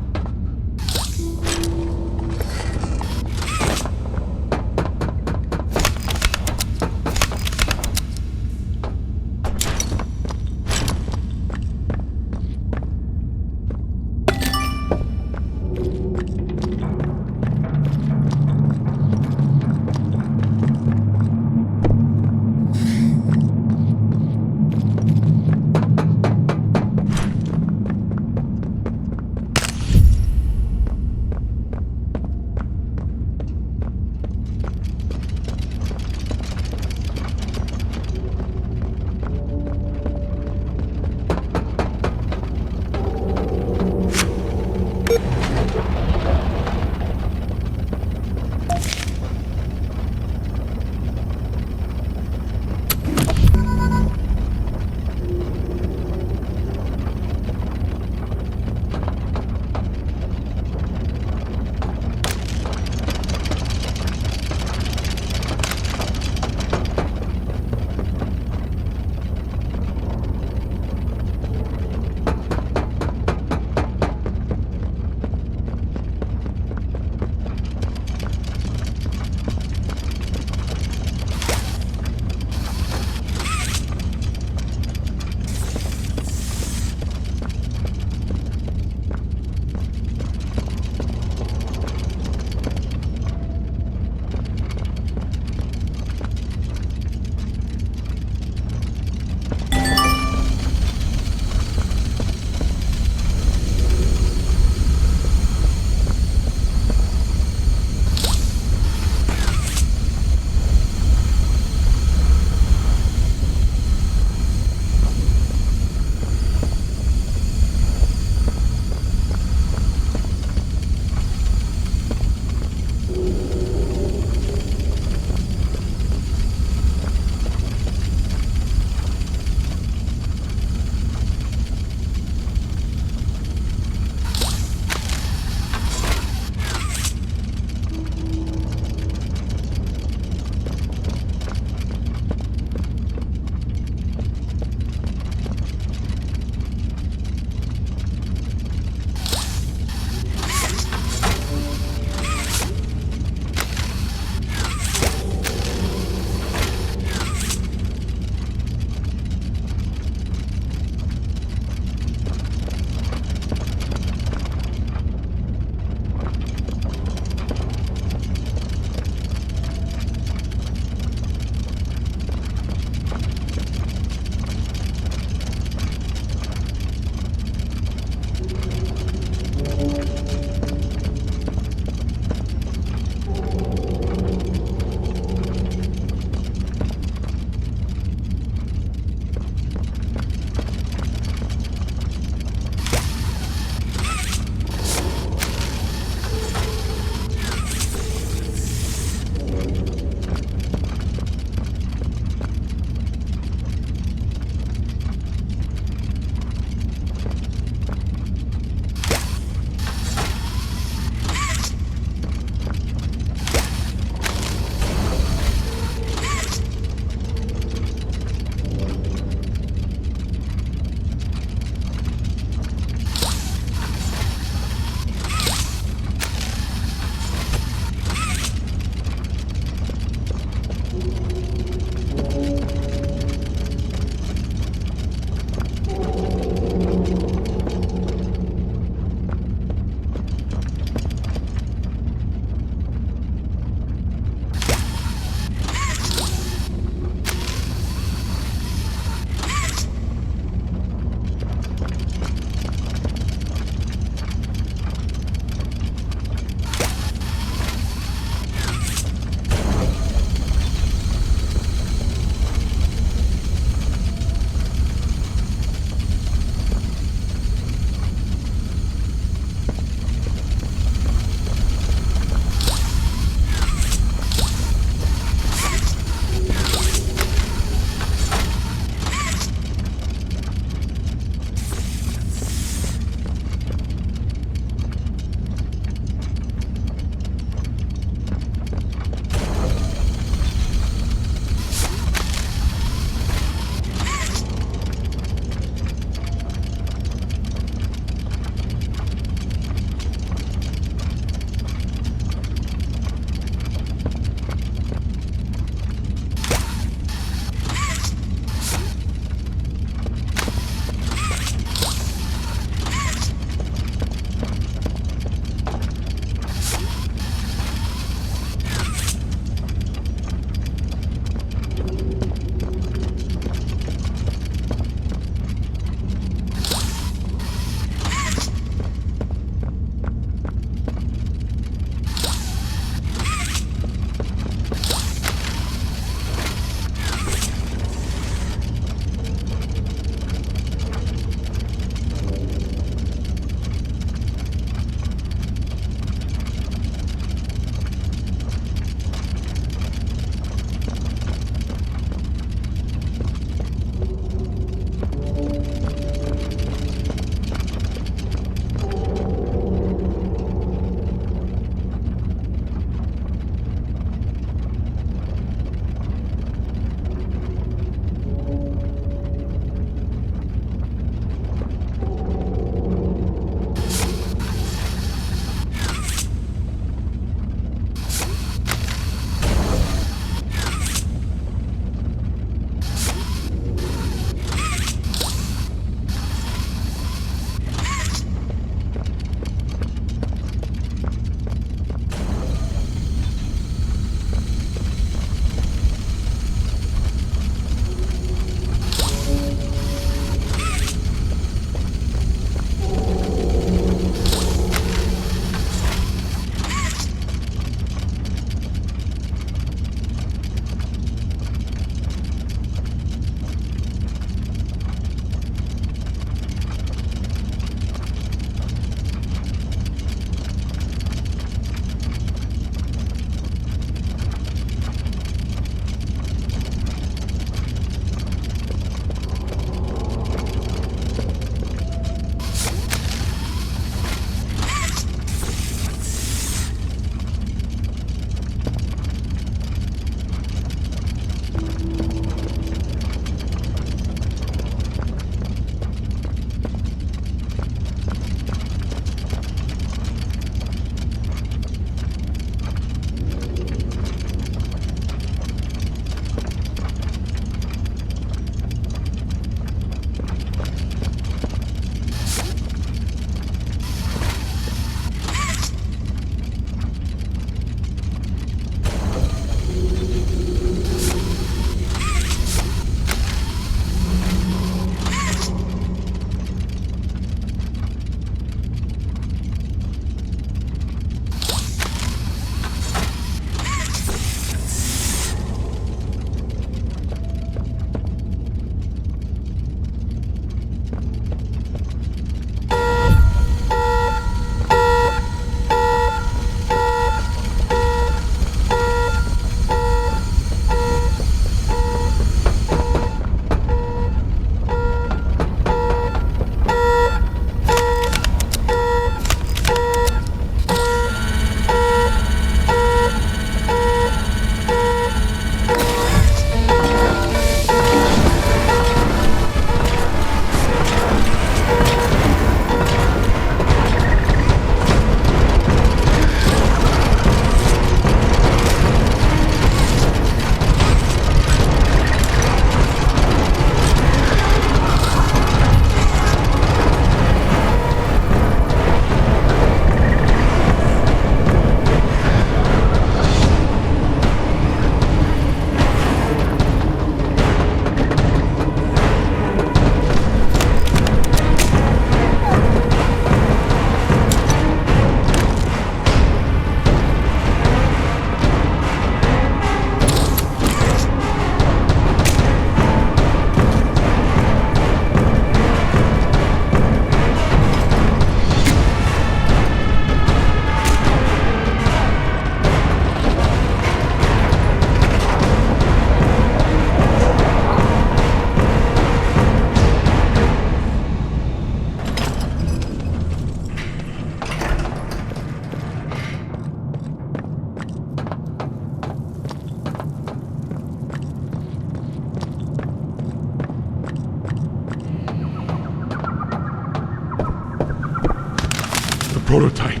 prototype.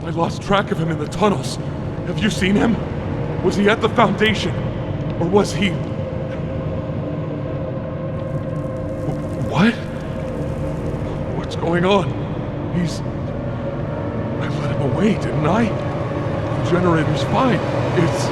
I lost track of him in the tunnels. Have you seen him? Was he at the Foundation? Or was he... What? What's going on? He's... I let him away, didn't I? The generator's fine. It's...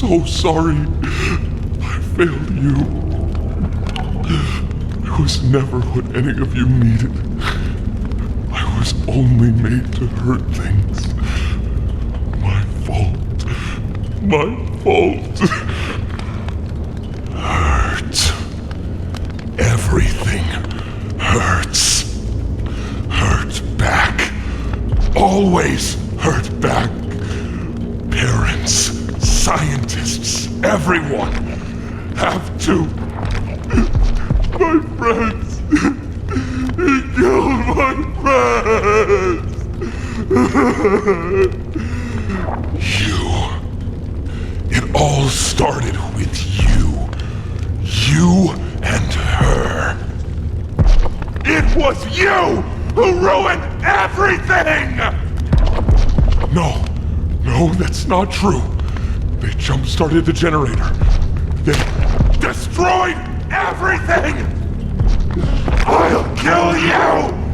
So sorry. I failed you. I was never what any of you needed. I was only made to hurt things. My fault. My fault. Hurt. Everything hurts. Hurt back. Always hurt back. Parents. Scientists, everyone, have to. My friends. He killed my friends. You. It all started with you. You and her. It was you who ruined everything! No, that's not true. They jump-started the generator. They destroyed everything! I'll kill you!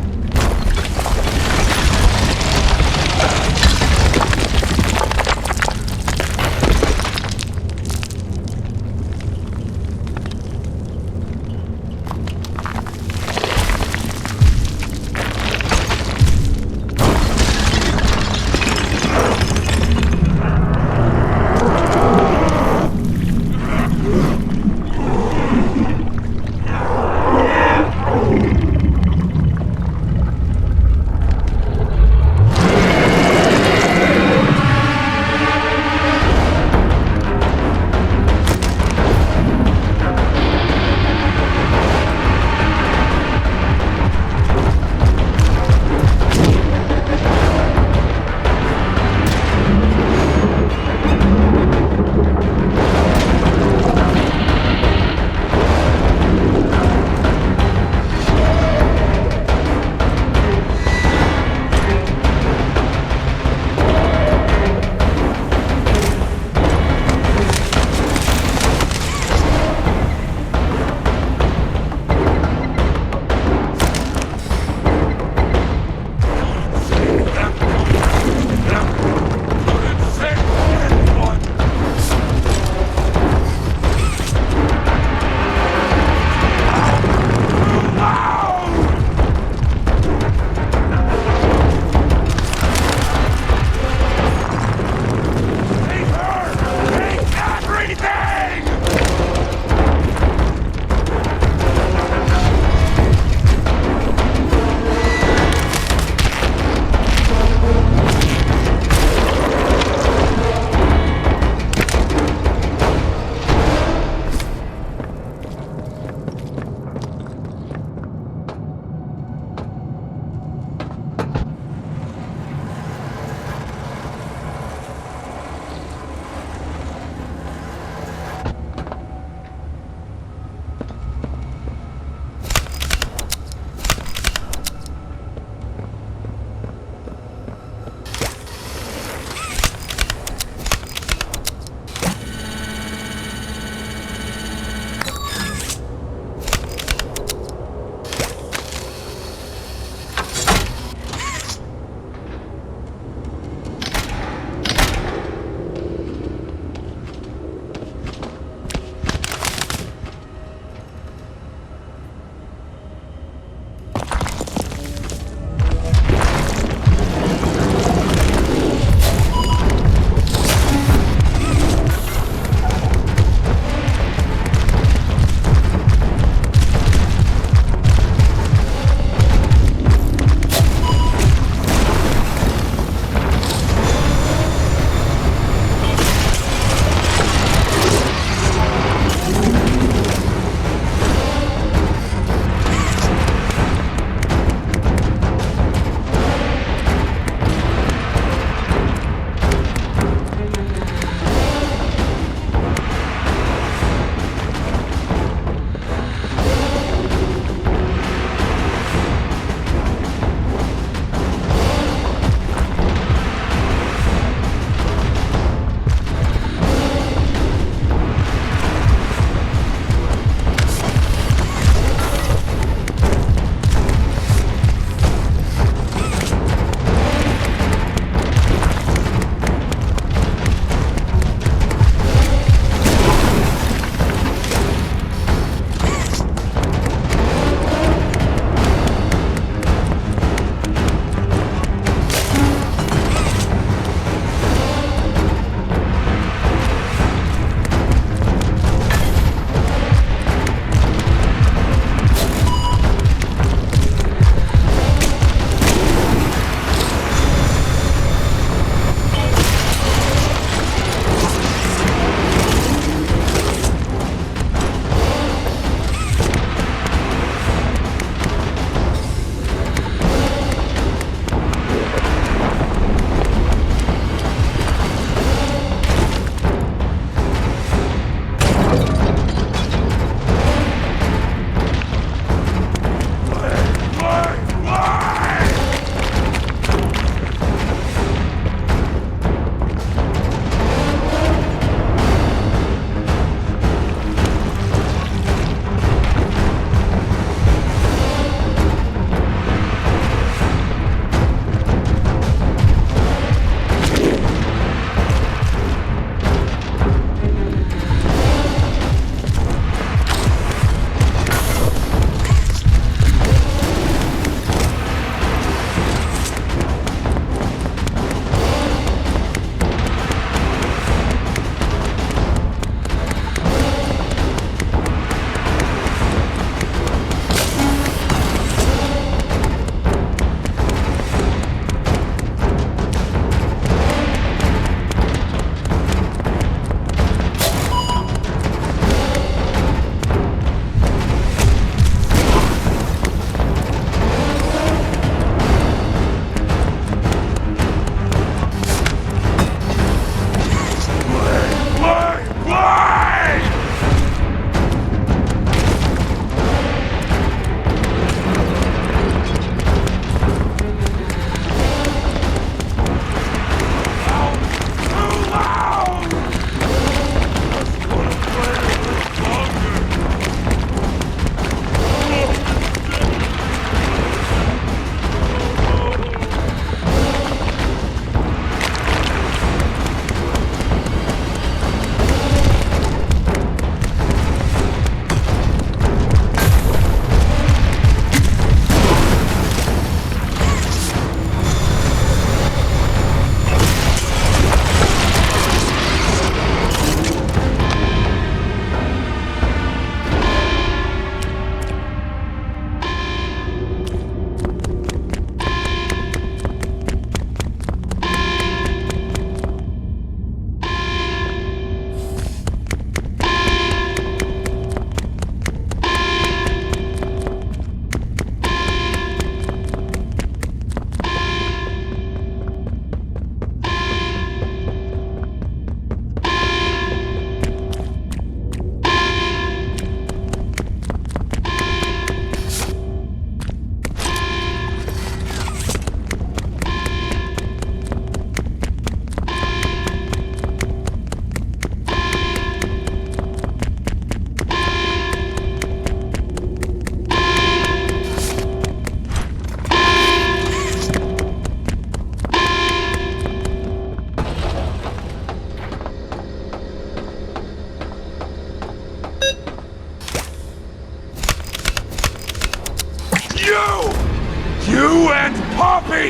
Poppy!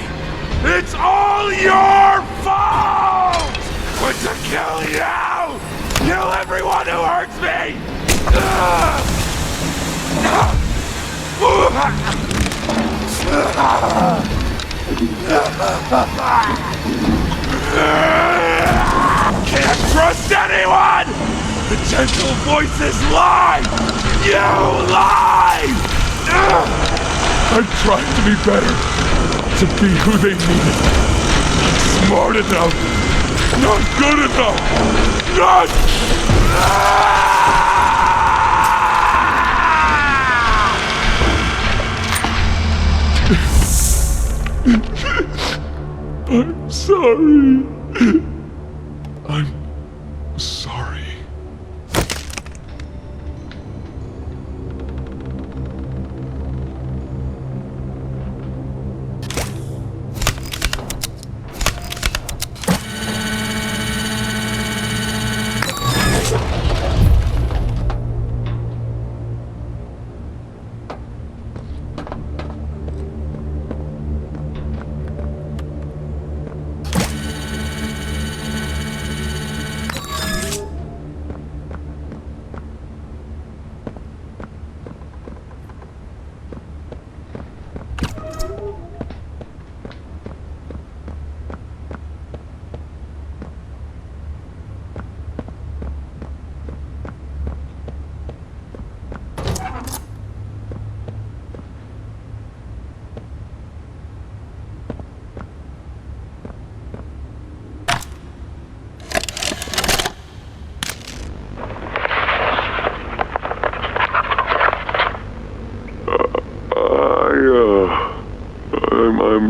It's all your fault! But to kill you! Kill everyone who hurts me! Can't trust anyone! The gentle voices lie! You lie! I'm trying to be better, to be who they needed. Not smart enough, not good enough, not... I'm sorry. I'm sorry.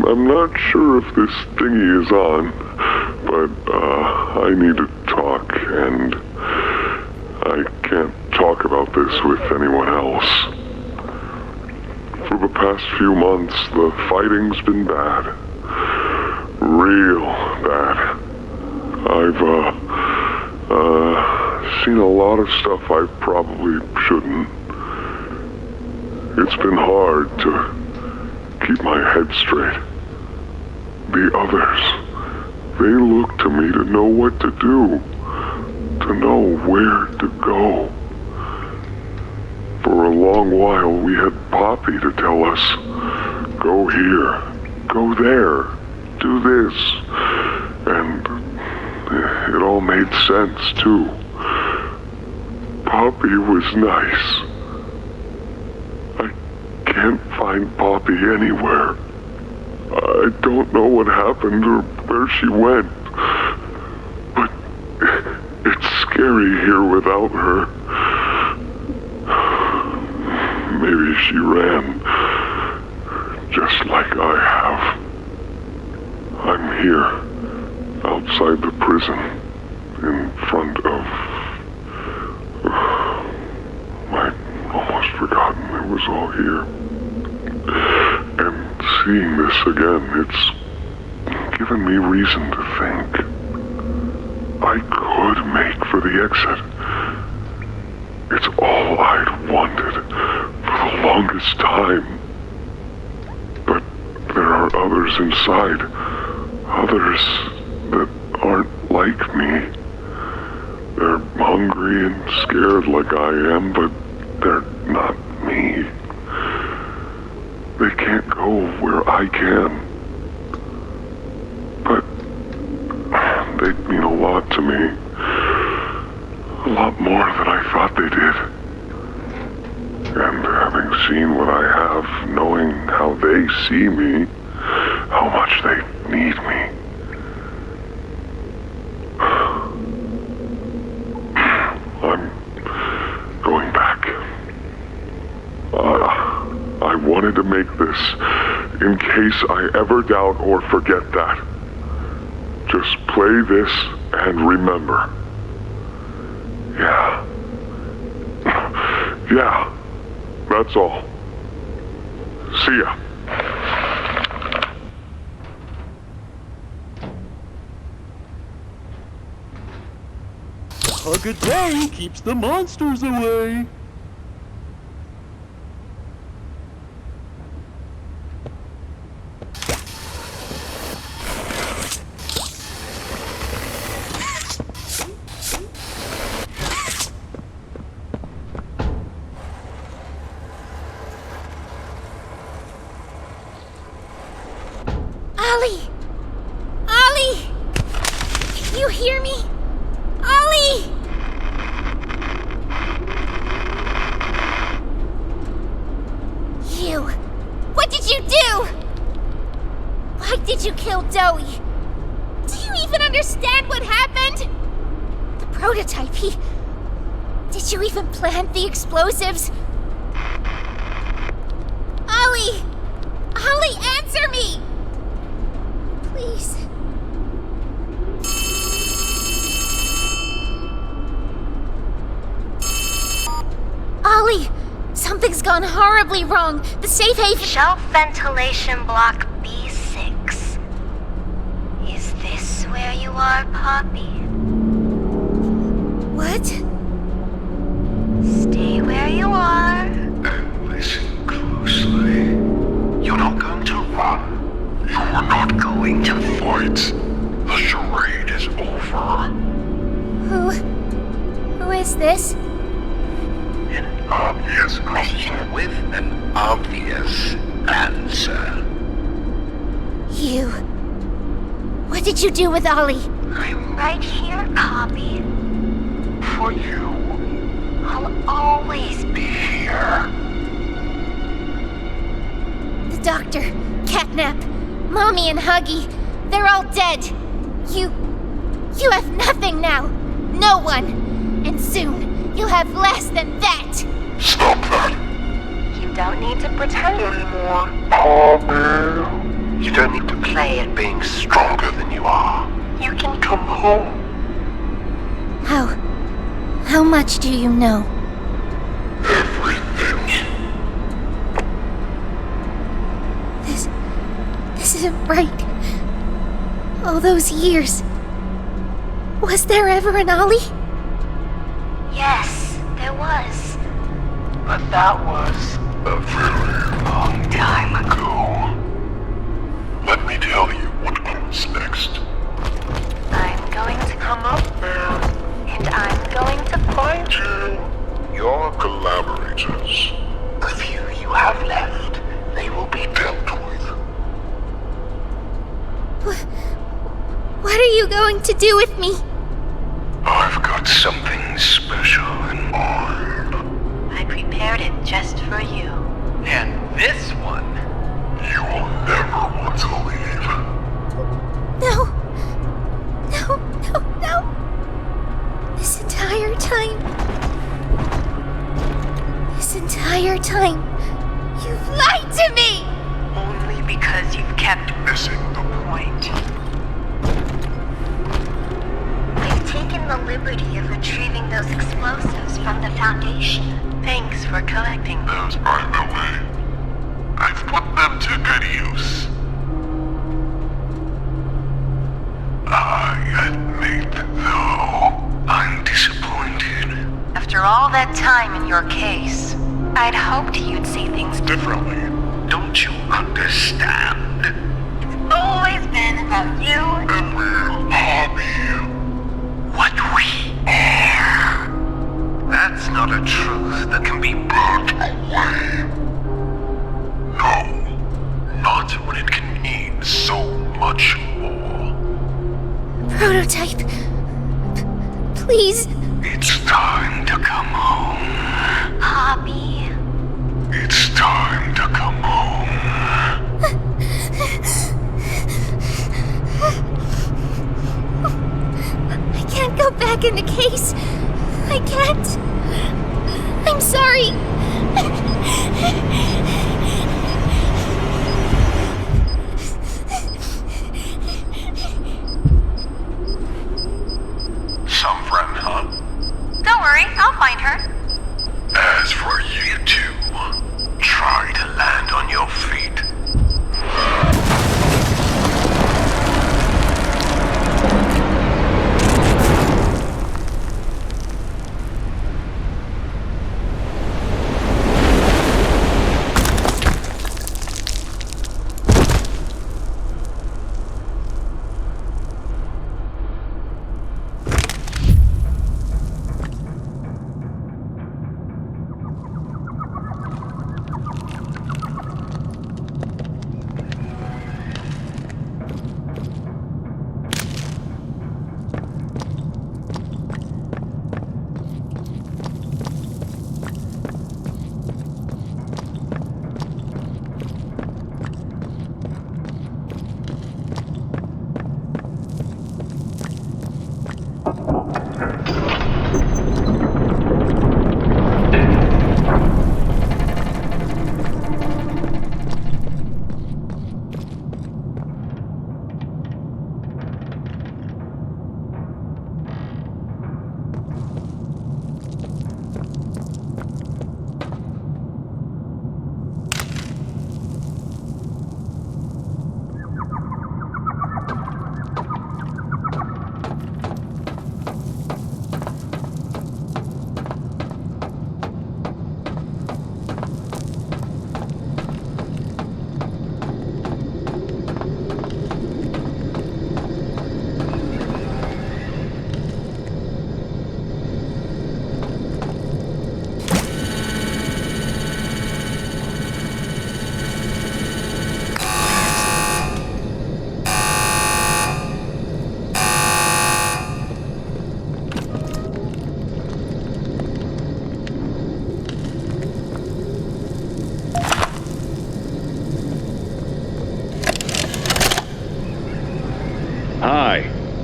I'm not sure if this thingy is on, but I need to talk, and I can't talk about this with anyone else. For the past few months, the fighting's been bad. Real bad. I've seen a lot of stuff I probably shouldn't. It's been hard to keep my head straight. The others, they look to me to know what to do, to know where to go. For a long while, we had Poppy to tell us, go here, go there, do this. And it all made sense, too. Poppy was nice. I can't find Poppy anywhere. I don't know what happened or where she went, but it's scary here without her. Maybe she ran, just like I have. I'm here, outside the prison, in front of... I'd almost forgotten it was all here. And seeing this again, it's given me reason to think. I could make for the exit. It's all I'd wanted for the longest time. But there are others inside. Others that aren't like me. They're hungry and scared like I am, but they're not me. They can't go where I can. But they mean a lot to me. A lot more than I thought they did. And having seen what I have, knowing how they see me, how much they need me. I'm going back. I wanted to make this in case I ever doubt or forget that. Just play this and remember. Yeah. Yeah. That's all. See ya. A good day keeps the monsters away. hear me? Ollie! You! What did you do? Why did you kill Dowie? Do you even understand what happened? The prototype, Did you even plant the explosives? Ollie! Ollie, answer me! Please. Ollie! Something's gone horribly wrong. The safe haven... Shelf ventilation block B6. Is this where you are, Poppy? What? Stay where you are. And listen closely. You're not going to run. You're not going to fight. The charade is over. Who is this? An obvious question with an obvious answer. You. What did you do with Ollie? I'm right here, Poppy. For you. I'll always be here. The doctor, Catnap, Mommy and Huggy, they're all dead. You have nothing now. No one. And soon, you'll have less than that. Stop that. You don't need to pretend anymore. Poppy. You don't need to play at being stronger than you are. You can come home. How much do you know? Everything. This isn't right. All those years. Was there ever an Ollie? Yes, there was. But that was a very long time ago. Let me tell you what comes next. I'm going to come up there. And I'm going to find you. Your collaborators. The few you have left, they will be dealt with. What are you going to do with me? I've got something special in mind. I prepared it just for you. And this one, you will never want to leave. No. This entire time, you've lied to me! Only because you've kept missing the point. I've taken the liberty of retrieving those explosives from the Foundation. Thanks for collecting those, by the way. I've put them to good use. I admit, though, I'm disappointed. After all that time in your case, I'd hoped you'd see things differently. Don't you understand? It's always been about you and me, Hobby. What we are. That's not a truth that can be burnt away. No, not when it can mean so much more. Prototype. Please. It's time to come home. Hobby. It's time to come home. I can't go back in the case. I can't. I'm sorry. Some friend, huh? Don't worry, I'll find her. As for you two, try to land on your feet.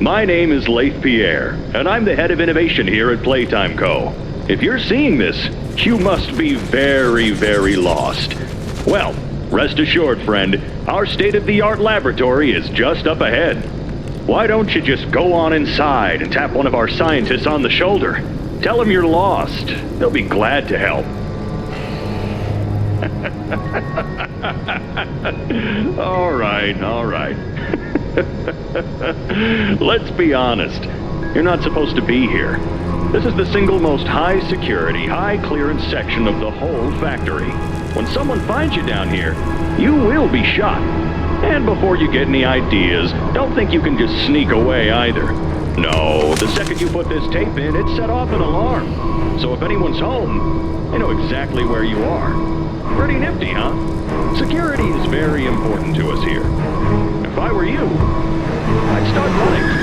My name is Leif Pierre, and I'm the head of innovation here at Playtime Co. If you're seeing this, you must be very, very lost. Well, rest assured, friend, our state-of-the-art laboratory is just up ahead. Why don't you just go on inside and tap one of our scientists on the shoulder? Tell them you're lost. They'll be glad to help. All right. Let's be honest. You're not supposed to be here. This is the single most high-security, high-clearance section of the whole factory. When someone finds you down here, you will be shot. And before you get any ideas, don't think you can just sneak away either. No, the second you put this tape in, it set off an alarm. So if anyone's home, they know exactly where you are. Pretty nifty, huh? Security is very important to us here. If I were you, I'd start running.